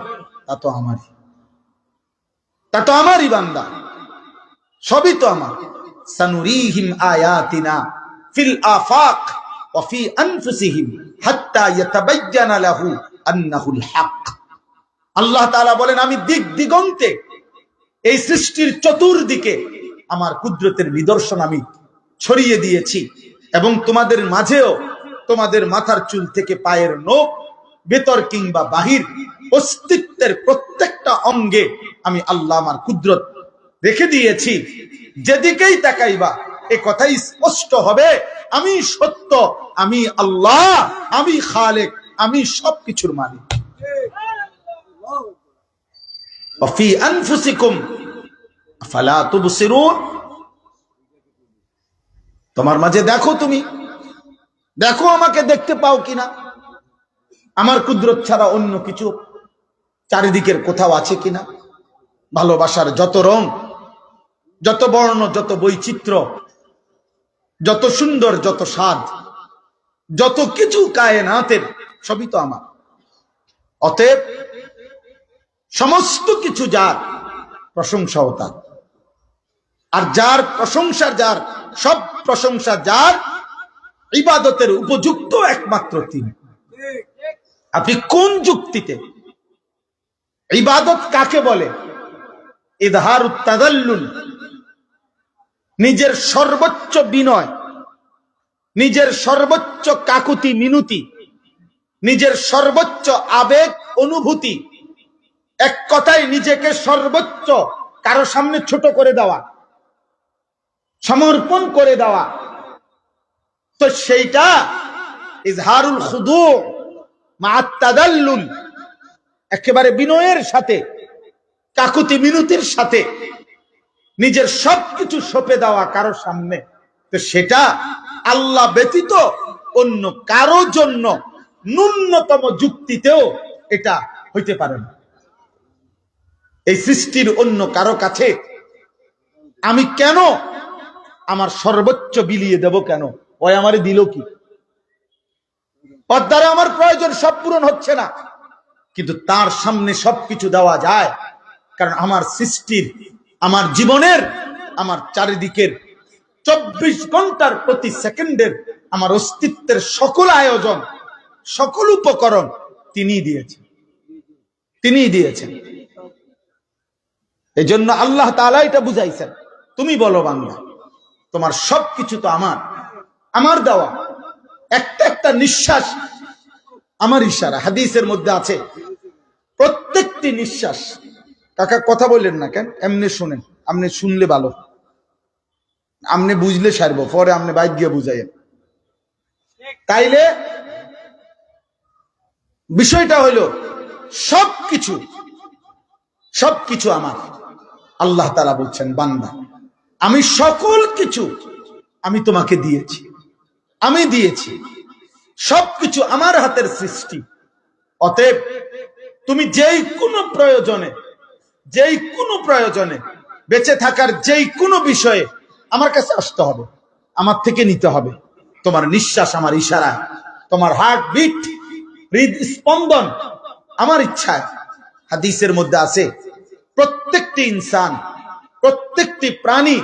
তা তো আমারই, তা তো আমারই বান্দা, সবই তো আমার। সানুরিহিম আয়াতিনা ফিল আফাক ওয়া ফি আনফুসিহিম হাত্তা ইয়াতাবায়্যানা লাহু আন্নাহুল হক। আল্লাহ তাআলা বলেন আমি দিক দিগন্তে এই সৃষ্টির চতুর্দিকে আমার কুদরতের নিদর্শন আমি ছড়িয়ে দিয়েছি, এবং তোমাদের মাঝেও তোমাদের মাথার চুল থেকে পায়ের নখ, ভেতর কিংবা বাহির, অস্তিত্বের প্রত্যেকটা অঙ্গে আমি আল্লাহ আমার কুদরত রেখে দিয়েছি। যেদিকেই তাকাইবা এ কথাই স্পষ্ট হবে আমি সত্য, আমি আল্লাহ, আমি খালেক, আমি সবকিছুর মালিক। ওয়াফি আনফুসিকুম আফালা তুবসিরুন। তোমার মাঝে দেখো, তুমি দেখো আমাকে দেখতে পাও কিনা, আমার কুদরত ছাড়া অন্য কিছু চারিদিকের কোথাও আছে কিনা। ভালোবাসার যত রং, যত বর্ণ, যত বৈচিত্র্য, যত সুন্দর, যত স্বাদ, যত কিছু কায়নাতের সবই তো আমার। অতএব সমস্ত কিছু যার, প্রশংসাও তার। আর যার প্রশংসা, যার সব প্রশংসা যার, ইবাদতের উপযুক্ত একমাত্র তিনি। আপনি কোন যুক্তিতে, ইবাদত কাকে বলে? ইযহারুত তাযাল্লুল, নিজের সর্বোচ্চ বিনয়, নিজের সর্বোচ্চ কাকুতি মিনতি, নিজের সর্বোচ্চ আবেগ অনুভূতি, এক কথায় নিজেকে সর্বোচ্চ কারো সামনে ছোট করে দেওয়া, সমর্পণ করে দেওয়া, তো সেইটা ইজহারুল খুদু মা'আত তাদাল্লুল, একেবারে বিনয়ের সাথে কাকুতি মিনতির সাথে নিজের সবকিছু সঁপে দেওয়া কারো সামনে, তো সেটা আল্লাহ ব্যতীত অন্য কারো জন্য ন্যূনতম যুক্তিতেও এটা হইতে পারে না। এই সৃষ্টির অন্য কারো কাছে আমি কেন আমার সর্বোচ্চ বিলিয়ে দেব? কেন? ওই আমারে দিল কি? ওর দ্বারা আমার প্রয়োজন সব পূরণ হচ্ছে না, কিন্তু তার সামনে সবকিছু দেওয়া যায়, কারণ আমার সৃষ্টির, আমার জীবনের, আমার চারিদিকের 24 ঘন্টার প্রতি সেকেন্ডের আমার অস্তিত্বের সকল আয়োজন, সকল উপকরণ তিনিই দিয়েছেন, তিনিই দিয়েছেন। এই জন্য আল্লাহ তাআলা এটা বুঝাইছেন, তুমি বলো বান্দা, তোমার সবকিছু তো আমার, আমার দেওয়া। একটা একটা নিঃশ্বাস আমার ইশারা। হাদিসের মধ্যে আছে প্রত্যেকটি নিঃশ্বাস, কাকা কথা বললেন না কেন, এমনি শুনেন, আপনি শুনলে ভালো, আপনি বুঝলে সারবো, পরে আপনি বাইক গিয়ে বুঝাইয়েন। তাইলে বিষয়টা হইল সবকিছু, সবকিছু আমার। আল্লাহ তাআলা বলছেন, বান্দা আমি সকল কিছু আমি তোমাকে দিয়েছি, আমি দিয়েছি, সবকিছু আমার হাতের সৃষ্টি। অতএব তুমি যেই কোনো প্রয়োজনে, যেই কোনো প্রয়োজনে, বেঁচে থাকার যেই কোনো বিষয়ে আমার কাছে আসতে হবে, আমার থেকে নিতে হবে। তোমার নিঃশ্বাস আমার ইশারায়, তোমার হার্ট বিট, হৃদস্পন্দন আমার ইচ্ছায়। হাদিসের মধ্যে আছে প্রত্যেকটি ইনসান, প্রত্যেকটি প্রাণী,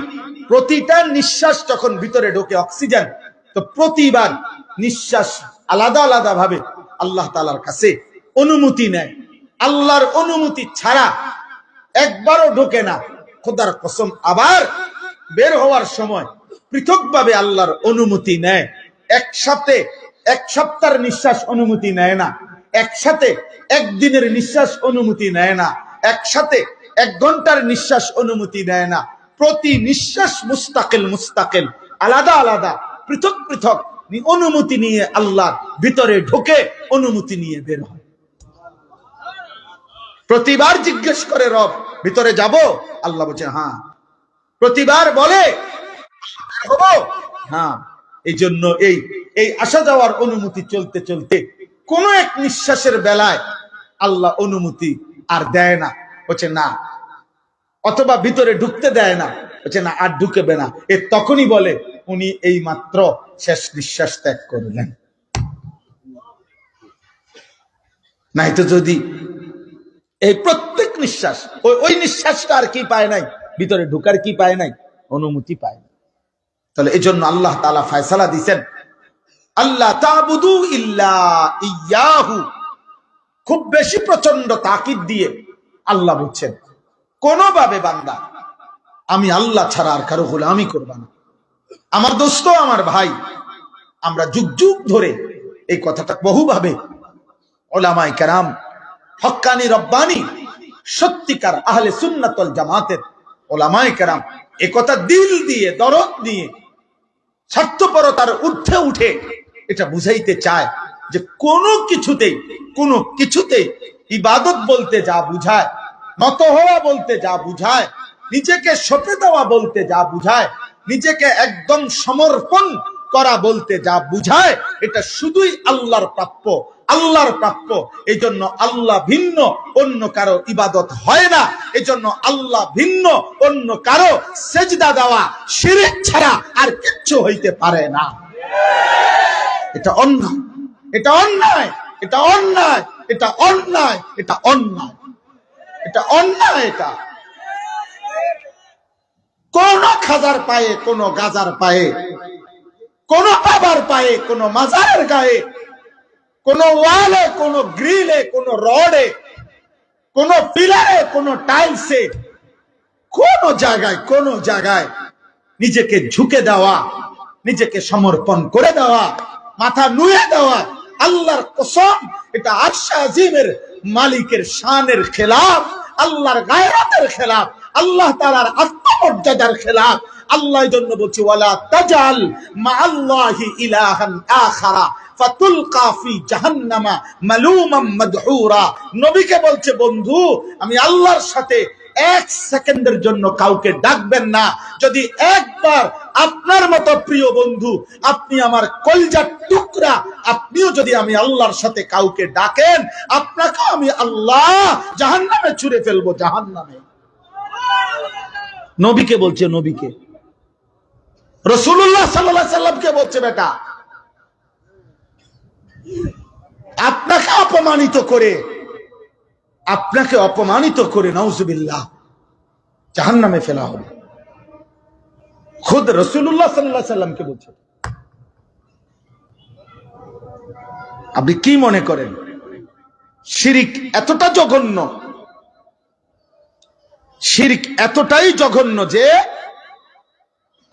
প্রতিটা নিঃশ্বাস যখন ভিতরে ঢোকে অক্সিজেন, তো প্রতিবার নিঃশ্বাস আলাদা আলাদা ভাবে আল্লাহ তাআলার কাছে অনুমতি নেয়। আল্লাহর অনুমতি ছাড়া একবারও ঢোকে না, খোদার কসম। আবার বের হওয়ার সময় পৃথকভাবে আল্লাহর অনুমতি নেয়। একসাথে এক সপ্তাহের নিঃশ্বাস অনুমতি নেয় না, একসাথে একদিনের নিঃশ্বাস অনুমতি নেয় না, একসাথে 1 ঘন্টার নিঃশ্বাস অনুমতি নেয় না। প্রতি নিঃশ্বাস মুস্তাকিল মুস্তাকিল, আলাদা আলাদা, পৃথক পৃথক অনুমতি নিয়ে আল্লাহর ভিতরে ঢোকে, অনুমতি নিয়ে বের হয়। প্রতিবার জিজ্ঞেস করে, রব ভিতরে যাব? আল্লাহ বলছে হ্যাঁ। প্রতিবার বলে হ্যাঁ। এই জন্য এই আসা যাওয়ার অনুমতি চলতে চলতে কোন এক নিঃশ্বাসের বেলায় আল্লাহ অনুমতি আর দেয় না, বলছে না, অথবা ভিতরে ঢুকতে দেয় না, বলছে না আর ঢুকবে না। এ তখনই বলে উনি এই মাত্র শেষ নিঃশ্বাস ত্যাগ করলেন। নাই তো যদি এই প্রত্যেক নিঃশ্বাস, ওই নিঃশ্বাসটা আর কি পায় নাই, ভিতরে ঢুকার কি পায় নাই, অনুমতি পায় না। তাহলে এই জন্য আল্লাহ তাআলা ফয়সালা দিয়েছেন, আল্লাহ তা'বুদু ইল্লা ইয়াহু। খুব বেশি প্রচন্ড তাকিদ দিয়ে আল্লাহ বলছেন, কোনভাবে বান্দা আমি আল্লাহ ছাড়া আর কারো গোলামি করবা না। আমার দোস্ত, আমার ভাই, আমরা যুগ যুগ ধরে এই কথাটা বহুভাবে উলামায়ে কেরাম, হক্কানি রব্বানি, সত্যিকার আহলে সুন্নাত ওয়াল জামাতের উলামায়ে কেরাম এই কথা দিল দিয়ে, দরদ দিয়ে, স্বার্থপরতার ঊর্ধ্বে উঠে এটা বুঝাইতে চায় যে কোনো কিছুতেই ইবাদত বলতে যা বুঝায়, নত হওয়া বলতে যা বুঝায়, নিজেকে সঁপে দেওয়া বলতে যা বুঝায়, নিজেকে একদম সমর্পণ করা বলতে যা বুঝায়, এটা শুধুই আল্লাহর প্রাপ্য, আল্লাহর প্রাপ্য। এই জন্য আল্লাহ ভিন্ন অন্য কারো ইবাদত হয় না। এই জন্য আল্লাহ ভিন্ন অন্য কারো সেজদা দেওয়া শিরক ছাড়া আর কিচ্ছু হইতে পারে না। এটা অন্যায়, এটা অন্যায়, এটা অন্যায়, এটা অন্যায়, এটা অন্যায়, এটা অন্যায়। এটা কোন খাজার পায়ে, কোন গাজার পায়ে, কোন বাবার পায়ে, কোন মাজারের গায়ে, কোন ওয়ালে, কোন গ্রিলে, কোন রডে, কোন পিলারে, কোন টাইলসে কোন জায়গায় নিজেকে ঝুঁকে দেওয়া, নিজেকে সমর্পণ করে দেওয়া, মাথা নুয়ে দেওয়া, আল্লাহর কসম এটা আরশ আজিমের মালিকের শানের খেলাফ, আল্লাহর গায়রাতের খেলাফ, আল্লাহ তাআলার আত্মমর্যাদার খেলাফ। আল্লাহ জন্য বলছি ওয়ালা তাজাল মা আল্লাহি ইলাহান আখারা ফাতুলকা ফি জাহান্নামা মালুমান মাদহুরা। নবীকে বলছে বন্ধু আমি আল্লাহর সাথে এক সেকেন্ডের জন্য কাউকে ডাকবেন না। যদি একবার আপনার মতো প্রিয় বন্ধু, আপনি আমার কলিজার টুকরা, আপনিও যদি আমি আল্লাহর সাথে কাউকে ডাকেন, আপনাকে আমি আল্লাহ জাহান্নামে ছুঁড়ে ফেলবো, জাহান্নামে। নবীকে বলছে, নবীকে, রাসূলুল্লাহ সাল্লাল্লাহু আলাইহি সাল্লামকে বলছে বেটা আপনাকে অপমানিত করে নাউজুবিল্লাহ জাহান্নামে ফেলা হবে। খুদ রাসূলুল্লাহ সাল্লাল্লাহু আলাইহি সাল্লামকে বলছে। আপনি কি মনে করেন শিরক এতটা জঘন্য, শিরক এতটাই জঘন্য যে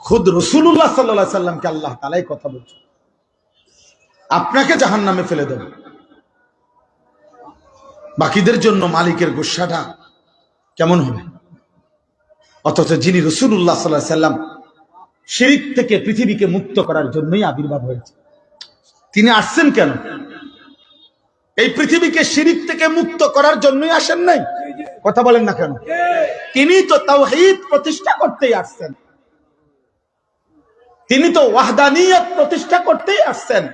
খুদ রাসূলুল্লাহ সাল্লাল্লাহু আলাইহি সাল্লামকে আল্লাহ তাআলা এই কথা বলছে, আপনাকে জাহান্নামে ফেলে দেব। বাকিদের জন্য মালিকের গুসাটা কেমন হবে? অথচ যিনি রাসূলুল্লাহ সাল্লাল্লাহু আলাইহি সাল্লাম শিরক থেকে পৃথিবীকে মুক্ত করার জন্যই আবির্ভাব হয়েছে। তিনি আসছেন কেন? এই পৃথিবীকে শিরক থেকে মুক্ত করার জন্যই আসেন নাই? কথা বলেন না কেন? তিনি তো তাওহীদ প্রতিষ্ঠা করতেই আসছেন, তিনি তো ওয়াহদানিয়ত প্রতিষ্ঠা করতেই আসছেন।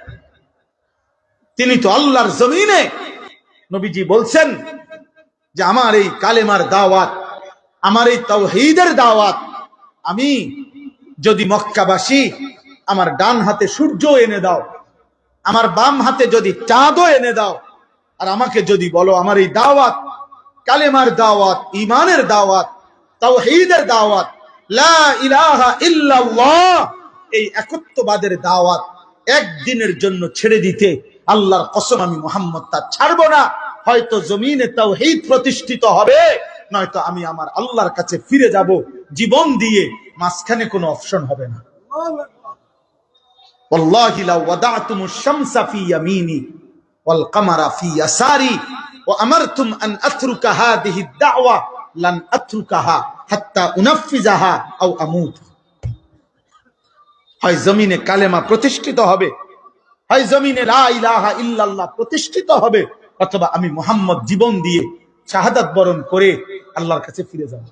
তিনি তো আল্লাহর জমিনে, নবীজি বলছেন যে আমার এই কালেমার দাওয়াত, আমার এই তাওহীদের দাওয়াত, আমি যদি মক্কাবাসী আমার ডান হাতে সূর্য এনে দাও, আমার বাম হাতে যদি চাঁদও এনে দাও, আর আমাকে যদি বলো আমার এই দাওয়াত কালেমার দাওয়াত, ঈমানের দাওয়াত, তাওহীদের দাওয়াত, লা ইলাহা ইল্লাল্লাহ, এই একত্ববাদের দাওয়াত একদিনের জন্য ছেড়ে দিতে আল্লাহর কসম আমি মুহাম্মদ তা ছাড়বো না। হয়তো জমিনে তাওহীদ প্রতিষ্ঠিত হবে, নয়তো আমি আমার আল্লাহর কাছে ফিরে যাব জীবন দিয়ে, মাঝখানে কোনো অপশন হবে না। ওয়াল্লাহি লাউ ওয়াদাতুমুশ শামসা ফি ইয়ামিনি ওয়াল কামারা ফি ইয়াসারি ওয়া আমারতুম আন আতরুকা হাদিহি দাওয়া লান আতরুকাহা হাত্তা উনাফিজাহা আও আমুত। হয় জমিনে কালেমা প্রতিষ্ঠিত হবে, হয় জমিনে লা ইলাহা ইল্লাল্লাহ প্রতিষ্ঠিত হবে, অথবা আমি মুহাম্মদ জীবন দিয়ে শাহাদাত বরণ করে আল্লাহর কাছে ফিরে যাব।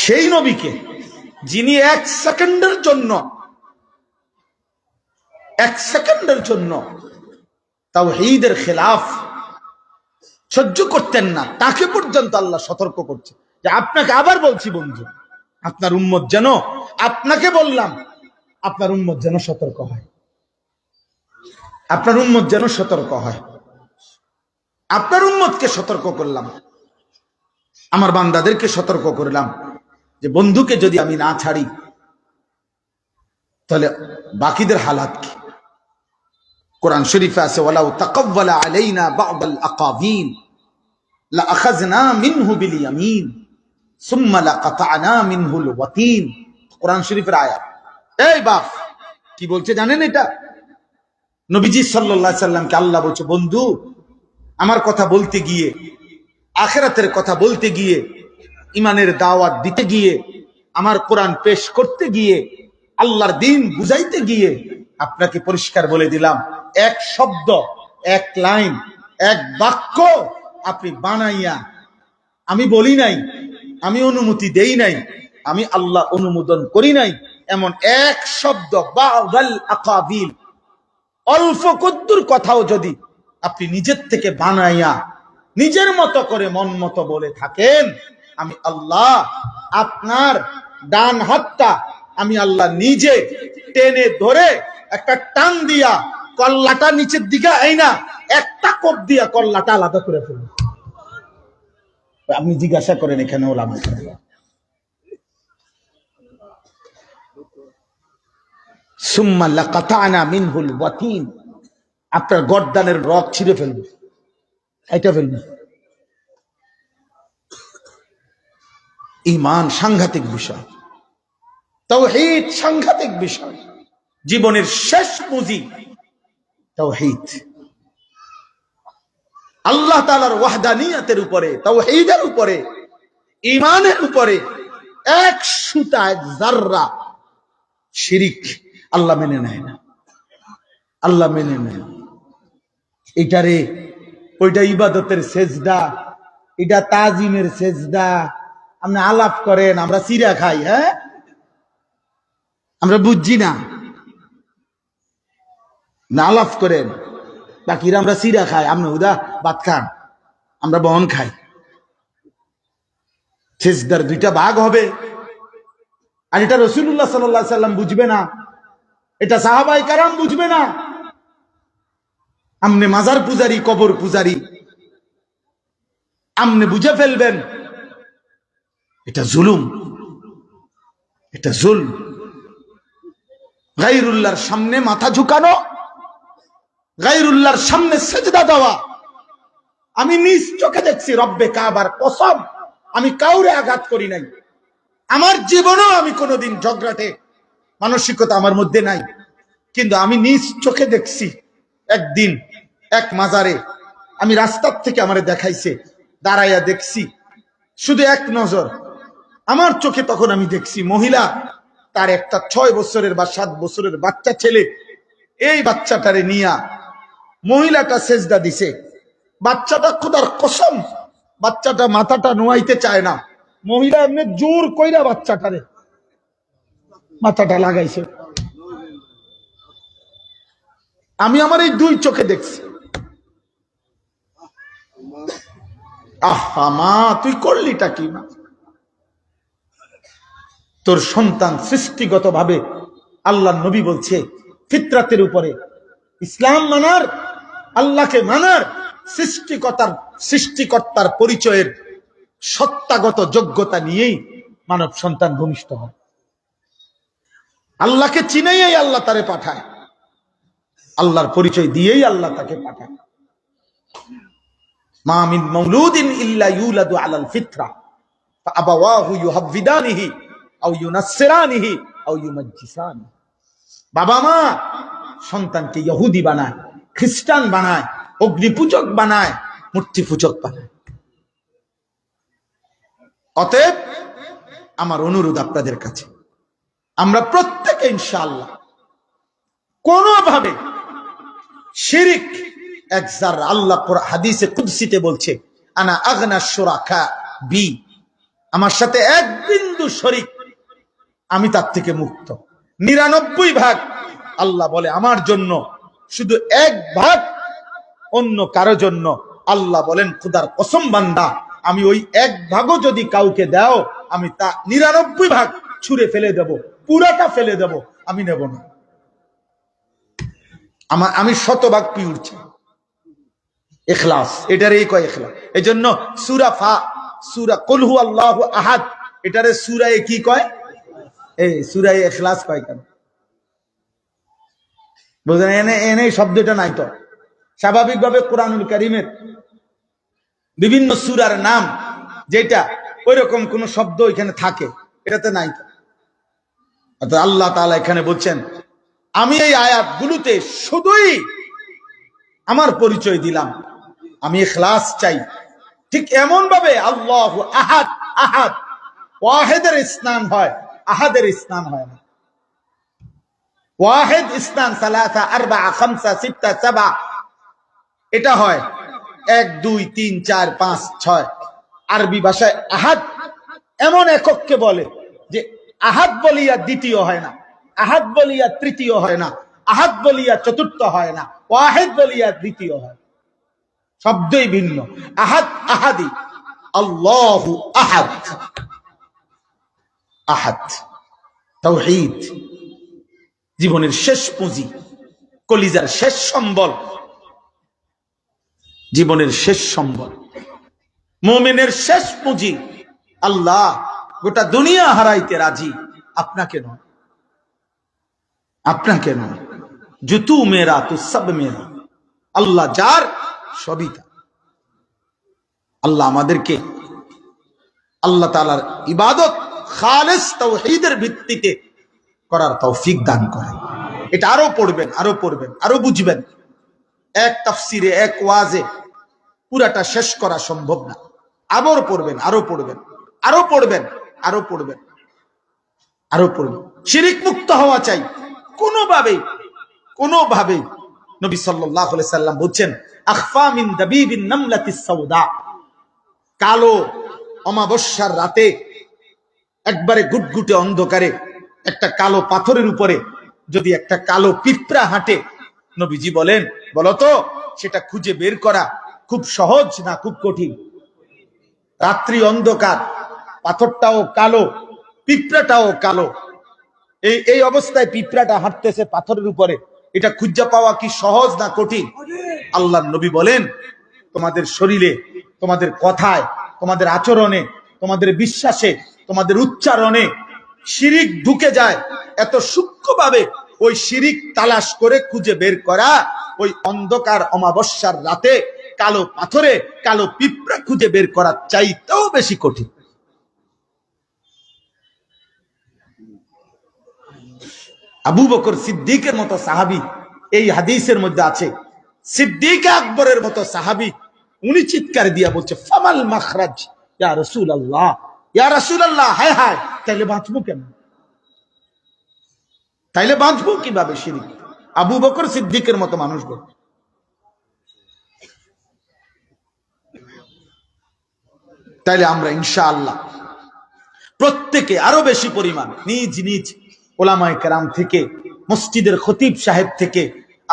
সেই নবীকে যিনি এক সেকেন্ডের জন্য তাওহীদের খেলাফ সহ্য করতেন না, তাকে পর্যন্ত আল্লাহ সতর্ক করছে যে আপনাকে, আবার বলছি বন্ধু, আপনার উম্মত যেন, আপনাকে বললাম আপনার উম্মত যেন সতর্ক হয়, আপনার উম্মত যেন সতর্ক হয়। আপনার উম্মতকে সতর্ক করলাম, আমার বান্দাদেরকে সতর্ক করলাম যে বন্ধুকে যদি আমি না ছাড়ি তাহলে বাকিদের হালাত কি। কোরআন শরীফে আছে ওয়ালাউ তাকাওয়ালা আলাইনা বা'দাল আকাবিল লা আখাযনা মিনহু বিল ইয়ামিন সুম্মা লাকাতা'না মিনহুল ওয়াতিন। কোরআন শরীফের আয়াত। এই বাপ কি বলছে জানেন? এটা নবীজি সাল্লাল্লাহু আলাইহি সাল্লামকে আল্লাহ বলছে বন্ধু আমার কথা বলতে গিয়ে, আখিরাতের কথা বলতে গিয়ে, ইমানের দাওয়াত দিতে গিয়ে, আমার কোরআন পেশ করতে গিয়ে, আল্লাহর দ্বীন বুঝাইতে গিয়ে আপনাকে পরিষ্কার বলে দিলাম, এক শব্দ, এক লাইন, এক বাক্য আপনি বানাইয়া, আমি বলি নাই, আমি অনুমতি দেই নাই, আমি আল্লাহ অনুমোদন করি নাই, এমন এক শব্দ বা'দাল আকাবিল, অল্প কদ্দুর কথাও যদি আপনি নিজের থেকে বানাইয়া নিজের মতো করে মন মতো বলে থাকেন, আমি আল্লাহ আপনার ডান হাতটা আমি আল্লাহ নিজে টেনে ধরে একটা টান দিয়া কল্লাটা নিচের দিকে আইনা একটা কোপ দিয়া কল্লাটা আলাদা করে ফেলব। আপনি জিজ্ঞাসা করেন এখানে ওলামা সুম্মা লাকাতা'না মিনহুল ওয়াতিন, আপনার গর্দানের রগ ছিঁড়ে ফেলবে, এটা ফেলবে। ঈমান সাংঘাতিক বিষয়, তাওহীদ সাংঘাতিক বিষয়। জীবনের শেষ পুঁজি তাওহীদ, আল্লাহ তাআলার ওয়াহদানিয়তের উপরে, তাওহীদের উপরে, ঈমানের উপরে এক সুতা, এক যাররা শিরিক আল্লাহ মেনে নেয় না। আল্লাহ মেনে নেয় এটারে, ওইটা ইবাদতের সেজদা, এটা তাজিমের সেজদা। আপনি আলাপ করেন, আমরা চিরা খাই, হ্যাঁ আমরা বুঝছি না, না আলাপ করেন, বাকিরা আমরা চিরা খাই, আপনি হুদা ভাত খান, আমরা বহন খাই। সেজদার দুইটা ভাগ হবে, আর এটা রাসূলুল্লাহ সাল্লাল্লাহু আলাইহি সাল্লাম বুঝবে না, এটা সাহাবায়ে কেরাম বুঝবে না। আমনে মাজার পূজারি, কবর পূজারি, আমনে বুঝে ফেলবেন এটা জুলুম, এটা জুলম। গায়রুল্লাহর সামনে মাথা ঝুঁকানো, গায়রুল্লাহর সামনে সেজদা দেওয়া। আমি নিজ চোখে দেখছি, রব্বে কাবার কসম, আমি কাউরে আঘাত করি নাই, আমার জীবনেও আমি কোনোদিন ঝগড়াটে মানসিকতা আমার মধ্যে নাই, কিন্তু আমি নিজ চোখে দেখছি একদিন এক মাজারে, আমি রাস্তার থেকে আমারে দেখাইছে, দাঁড়াইয়া দেখছি, শুধু এক নজর আমার চোখে তখন আমি দেখছি মহিলা, তার একটা 6 বছরের বা 7 বছরের বাচ্চা ছেলে, এই বাচ্চাটারে নিয়া মহিলাটা সেজদা দিছে। বাচ্চাটা খোদার কসম, বাচ্চাটা মাথাটা নোয়াইতে চায় না, মহিলা এমনি জোর কইরা বাচ্চাটারে মাথাটা লাগাইছে। আমি আমার এই 2 চোখে দেখছি। আহা মা, তুই করলিটা কি মা? তোর সন্তান সৃষ্টিগত ভাবে, আল্লাহ নবী বলছে, ফিতরাতের উপরে, ইসলাম মানার, আল্লাহকে মানার, সৃষ্টিকর্তার পরিচয়ের সত্তাগত যোগ্যতা নিয়েই মানব সন্তান ভূমিষ্ঠ হয়। আল্লাহকে চিনেই আল্লাহ তারে পাঠায়, আল্লাহর পরিচয় দিয়েই আল্লাহ তাকে পাঠায়। মা মিন মাউলুদিন ইল্লা ইউলাদু আলাল ফিতরা ফাআবাওয়াহু ইউহাব্বিদানিহি আও ইউনাসসিরানিহি আও ইউমাজ্জিসানিহি। বাবা মা সন্তানকে ইহুদি বানায়, খ্রিস্টান বানায়, অগ্নিপূজক বানায়, মূর্তি পূজক বানায়। অতএব আমার অনুরোধ আপনাদের কাছে, আমরা প্রত্যেকে ইনশাআল্লাহ কোনোভাবে শিরিক এক যারা, আল্লাহ হাদিসে কুদসিতে বলছে, আনা আগনা শুরাকা বি, আমার সাথে 1 বিন্দু শরিক, আমি তার থেকে মুক্ত। 99 ভাগ আল্লাহ বলে আমার জন্য, শুধু 1 ভাগ অন্য কারো জন্য। আল্লাহ বলেন, খুদার কসম বান্দা, আমি ওই 1 ভাগও যদি কাউকে দাও, আমি তা 99 ভাগ ছুঁড়ে ফেলে দেব, পুরাটা ফেলে দেব, আমি নেব না। আমি 100 ভাগ পিওর চাই। ইখলাস, এটারই কয় ইখলাস। এজন্য সূরা কুল হু আল্লাহু আহাদ, এটারে সূরায়ে কি কয়? এই সূরায়ে ইখলাস কয় কেন? বুঝেন? এনে শব্দটা নাই তো। স্বাভাবিকভাবে কোরআনুল কারীমের বিভিন্ন সূরার নাম যেটা ওইরকম কোন শব্দ এখানে থাকে, এটাতে নাই তো। অর্থাৎ আল্লাহ তাআলা এখানে বলছেন, আমি এই আয়াতগুলোতে শুধুই আমার পরিচয় দিলাম, আমি ইখলাস চাই। ঠিক এমন ভাবে আল্লাহু আহাদ, আহাদ ওয়াহিদের স্নান হয়, আহাদের স্নান হয় না। ওয়াহিদ স্নান সালাসা আরবা খামসা সিত্তা সাবা, এটা হয় 1 2 3 4 5 6। আরবি ভাষায় আহাদ এমন একককে বলে যে আহাদ বলিয়া দ্বিতীয় হয় না, আহাদ বলিয়া তৃতীয় হয় না, আহাদ বলিয়া চতুর্থ হয় না, ওয়াহিদ বলিয়া দ্বিতীয় হয়। শব্দই ভিন্ন। আহাদ আহাদি, আল্লাহু আহাদ, আহাদ তাওহীদ জীবনের শেষ পুঁজি, কলিজার শেষ সম্বল, জীবনের শেষ সম্বল, মুমিনের শেষ পুঁজি। আল্লাহ গোটা দুনিয়া হারাইতে রাজি, আপনাকে নয়, আপনাকে নয়। জুতু মেরা তো সব মেরা, আল্লাহ যার সবই তার। আল্লাহ আমাদেরকে আল্লাহ তাআলার ইবাদত খালেস তাওহীদের ভিত্তিতে করার তৌফিক দান করে। এটা আরো পড়বেন, আরো পড়বেন, আরো বুঝবেন। এক তাফসিরে, এক ওয়াজে পুরাটা শেষ করা সম্ভব না। আবার পড়বেন, আরো পড়বেন, আরো পড়বেন, আরো পড়বেন, আরো পড়বেন। শিরিক মুক্ত হওয়া চাই। কোনোভাবেই কোনোভাবেই নবী সাল্লাল্লাহু আলাইহি সাল্লাম বলছেন, আখফা মিন দাবিবিন নামলাতিস সাউদা, কালো অমাবস্যার রাতে একবারে গুটগুটে অন্ধকারে একটা কালো পাথরের উপরে যদি একটা কালো পিঁপড়া হাঁটে, নবীজি বলেন, বলতো সেটা খুঁজে বের করা খুব সহজ না খুব কঠিন? রাত্রি অন্ধকার, পাথরটাও কালো, পিঁপড়াটাও কালো, এই অবস্থায় পিঁপড়াটা হাঁটতেছে পাথরের উপরে, এটা খুঁজে পাওয়া কি সহজ না কঠিন? আল্লাহর নবী বলেন, তোমাদের শরীরে, তোমাদের কথায়, তোমাদের আচরণে, তোমাদের বিশ্বাসে, তোমাদের উচ্চারণে শিরিক ঢুকে যায়। এত সূক্ষ্মভাবে ওই শিরিক তালাশ করে খুঁজে বের করা ওই অন্ধকার অমাবস্যার রাতে কালো পাথরে কালো পিঁপড়া খুঁজে বের করার চাইতেও বেশি কঠিন। আবু বকর সিদ্দিকের মতো সাহাবী, এই হাদিসের মধ্যে আছে, সিদ্দিক আকবরের মতো সাহাবী, উনি চিৎকার দিয়া বলছে, ফামাল মাখরাজ ইয়া রাসূলুল্লাহ, ইয়া রাসূলুল্লাহ, হায় হায়, তাইলে বাঁচবো কেন? তাইলে বাঁচবো কিভাবে শিরিক? আবু বকর সিদ্দিকের মতো মানুষ গো। তাইলে আমরা ইনশাআল্লাহ প্রত্যেকে আরো বেশি পরিমাণ নিজ নিজ ওলামায়ে কেরাম থেকে, মসজিদের খতিব সাহেব থেকে,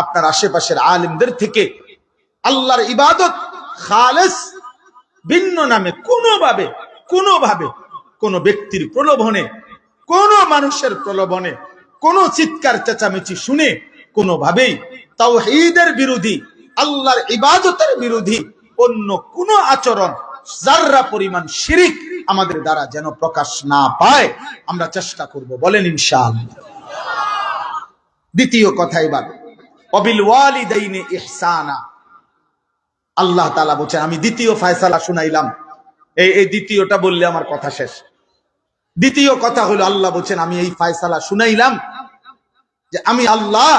আপনার আশেপাশের আলেমদের থেকে আল্লাহর ইবাদত খালেস, ভিন্ন নামে কোনোভাবে কোনোভাবে কোনো ব্যক্তির প্রলোভনে, কোন মানুষের প্রলোভনে, কোন চিৎকার চেঁচামেচি শুনে কোনোভাবেই তাওহীদের বিরোধী, আল্লাহর ইবাদতের বিরোধী অন্য কোন আচরণ, যাররা পরিমাণ শিরিক আমাদের দ্বারা যেন প্রকাশ না পায়, আমরা চেষ্টা করব। বলেন ইনশাআল্লাহ। দ্বিতীয় কথা, এবার ওয়াবিল ওয়ালিদাইনি ইহসানা। আল্লাহ তাআলা বলেন, আমি দ্বিতীয় ফয়সালা শুনাইলাম। এই দ্বিতীয়টা বললে আমার কথা শেষ। দ্বিতীয় কথা হলো, আল্লাহ বলেন, আমি এই ফয়সালা শুনাইলাম যে আমি আল্লাহ,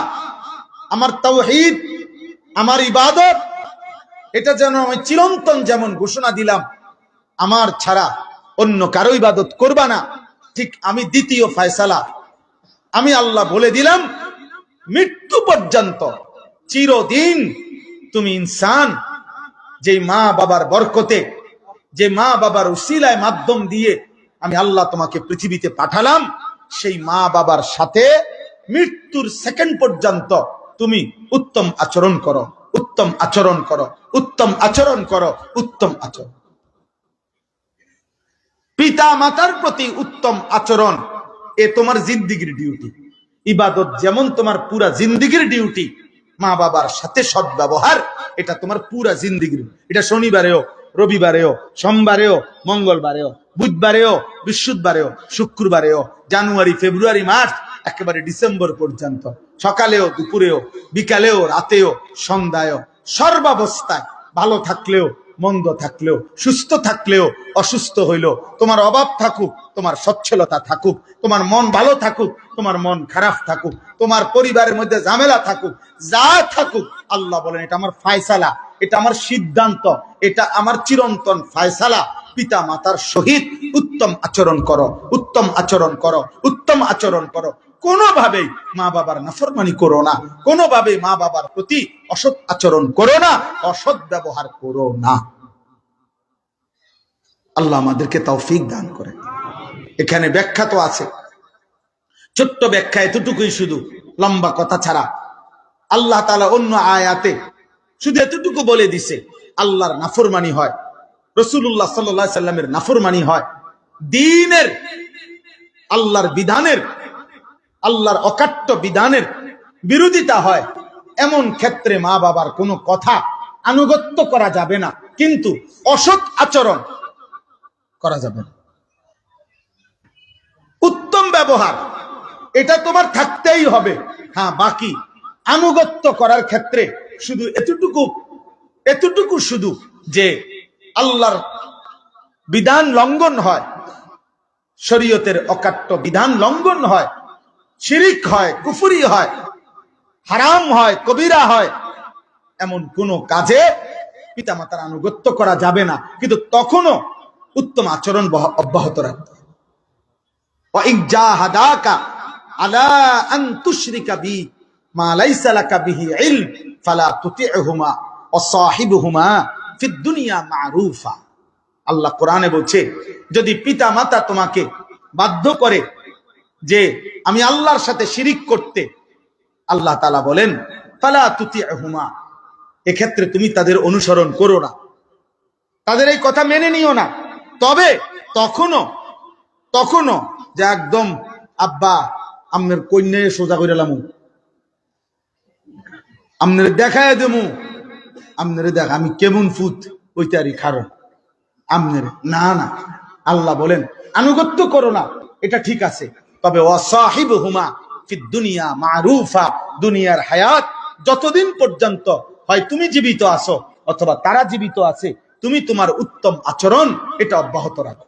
আমার তাওহীদ, আমার ইবাদত, এটা যেন আমি চিরন্তন যেমন ঘোষণা দিলাম, আমার ছাড়া অন্য কারো ইবাদত করবা না, ঠিক আমি দ্বিতীয় ফয়সালা আমি আল্লাহ বলে দিলাম, মৃত্যু পর্যন্ত চিরদিন তুমি ইনসান, যে মা বাবার বরকতে, যে মা বাবার উসিলায় মাধ্যম দিয়ে আমি আল্লাহ তোমাকে পৃথিবীতে পাঠালাম, সেই মা বাবার সাথে মৃত্যুর সেকেন্ড পর্যন্ত তুমি উত্তম আচরণ করো, উত্তম আচরণ করো, উত্তম আচরণ করো, উত্তম আচরণ। পিতা মাতার প্রতি উত্তম আচরণ, এ তোমার জিন্দিগির ডিউটি। ইবাদত যেমন তোমার পুরা জিন্দিগির ডিউটি, মা বাবার সাথে সদ্ব্যবহার এটা তোমার পুরা জিন্দিগির। এটা শনিবারেও, রবিবারেও, সোমবারেও, মঙ্গলবারেও, বুধবারেও, বৃহস্পতিবারেও, শুক্রবারেও, জানুয়ারি, ফেব্রুয়ারি, মার্চ, একেবারে ডিসেম্বর পর্যন্ত, সকালেও, দুপুরেও, বিকালেও, রাতেও, সন্ধ্যায়ও, সর্বাবস্থায়, ভালো থাকলেও, মন্দ থাকলেও, সুস্থ থাকলেও, অসুস্থ হইলেও, তোমার অভাব থাকুক, তোমার সচ্ছলতা থাকুক, তোমার মন ভালো থাকুক, তোমার মন খারাপ থাকুক, তোমার পরিবারের মধ্যে ঝামেলা থাকুক, যা থাকুক, আল্লাহ বলেন এটা আমার ফায়সালা, এটা আমার সিদ্ধান্ত, এটা আমার চিরন্তন ফায়সালা। পিতা মাতার সহিত উত্তম আচরণ করো, উত্তম আচরণ করো, উত্তম আচরণ করো। কোনোভাবেই মা বাবার নাফরমানি করো না, কোনোভাবেই মা বাবার প্রতি অসৎ আচরণ করো না, অসৎ ব্যবহার করো না। আল্লাহ আমাদেরকে তৌফিক দান করে। এখানে ব্যাখ্যা তো আছে, ছোট্ট ব্যাখ্যা এতটুকুই, শুধু লম্বা কথা ছাড়া। আল্লাহ তাআলা অন্য আয়াতে শুধু এতটুকু বলে দিছে, আল্লাহর নাফরমানি হয়, রাসূলুল্লাহ সাল্লাল্লাহু আলাইহি সাল্লামের নাফরমানি হয়, দ্বীনের, আল্লাহর বিধানের, আল্লাহর অকাট্য বিধানের বিরোধিতা হয়, এমন ক্ষেত্রে মা বাবার কোনো কথা আনুগত্য করা যাবে না, কিন্তু অসৎ আচরণ করা যাবে না। উত্তম ব্যবহার এটা তোমার থাকতেই হবে। হ্যাঁ, বাকি আনুগত্য করার ক্ষেত্রে শুধু এতটুকু শুধু যে আল্লাহর বিধান লঙ্ঘন হয়, শরীয়তের অকাট্য বিধান লঙ্ঘন হয়, শিরিক হয়, কুফরি হয়, হারাম হয়, কবিরা হয়, এমন কোন কাজে পিতামাতার আনুগত্য করা যাবে না, কিন্তু তখনও উত্তম আচরণ অব্যাহত রাখতে হবে। ওয়া ইজ্জাহাদাকা আলা আন তুশরিকা বি মা লাইসা লাকা বিহি ইলম ফালা তুতি'হুমা ওয়া সাহিবহুমা ফিদ দুনিয়া মারুফা। আল্লাহ কোরআনে বলছে, যদি পিতা মাতা তোমাকে বাধ্য করে যে আমি আল্লাহর সাথে শিরিক করতে, আল্লাহ তাআলা বলেন ফালা তুতি'হুমা, এক্ষেত্রে তুমি তাদের অনুসরণ করো না, তাদের এই কথা মেনে নিও না। তবে তখনও যে একদম আব্বা আমনের কন্যা সোজা করে লামু, আমনের দেখায় দেমু, আমনের দেখ আমি কেমন ফুত ওইটারই কারণ আমনের না না। আল্লাহ বলেন আনুগত্য করো না, এটা ঠিক আছে, তবে ওয়াসাহিবহুমা ফিদ দুনিয়া মারুফা, দুনিয়ার হায়াত যতদিন পর্যন্ত হয় তুমি জীবিত আছো অথবা তারা জীবিত আছে, তুমি তোমার উত্তম আচরণ এটা অব্যাহত রাখো।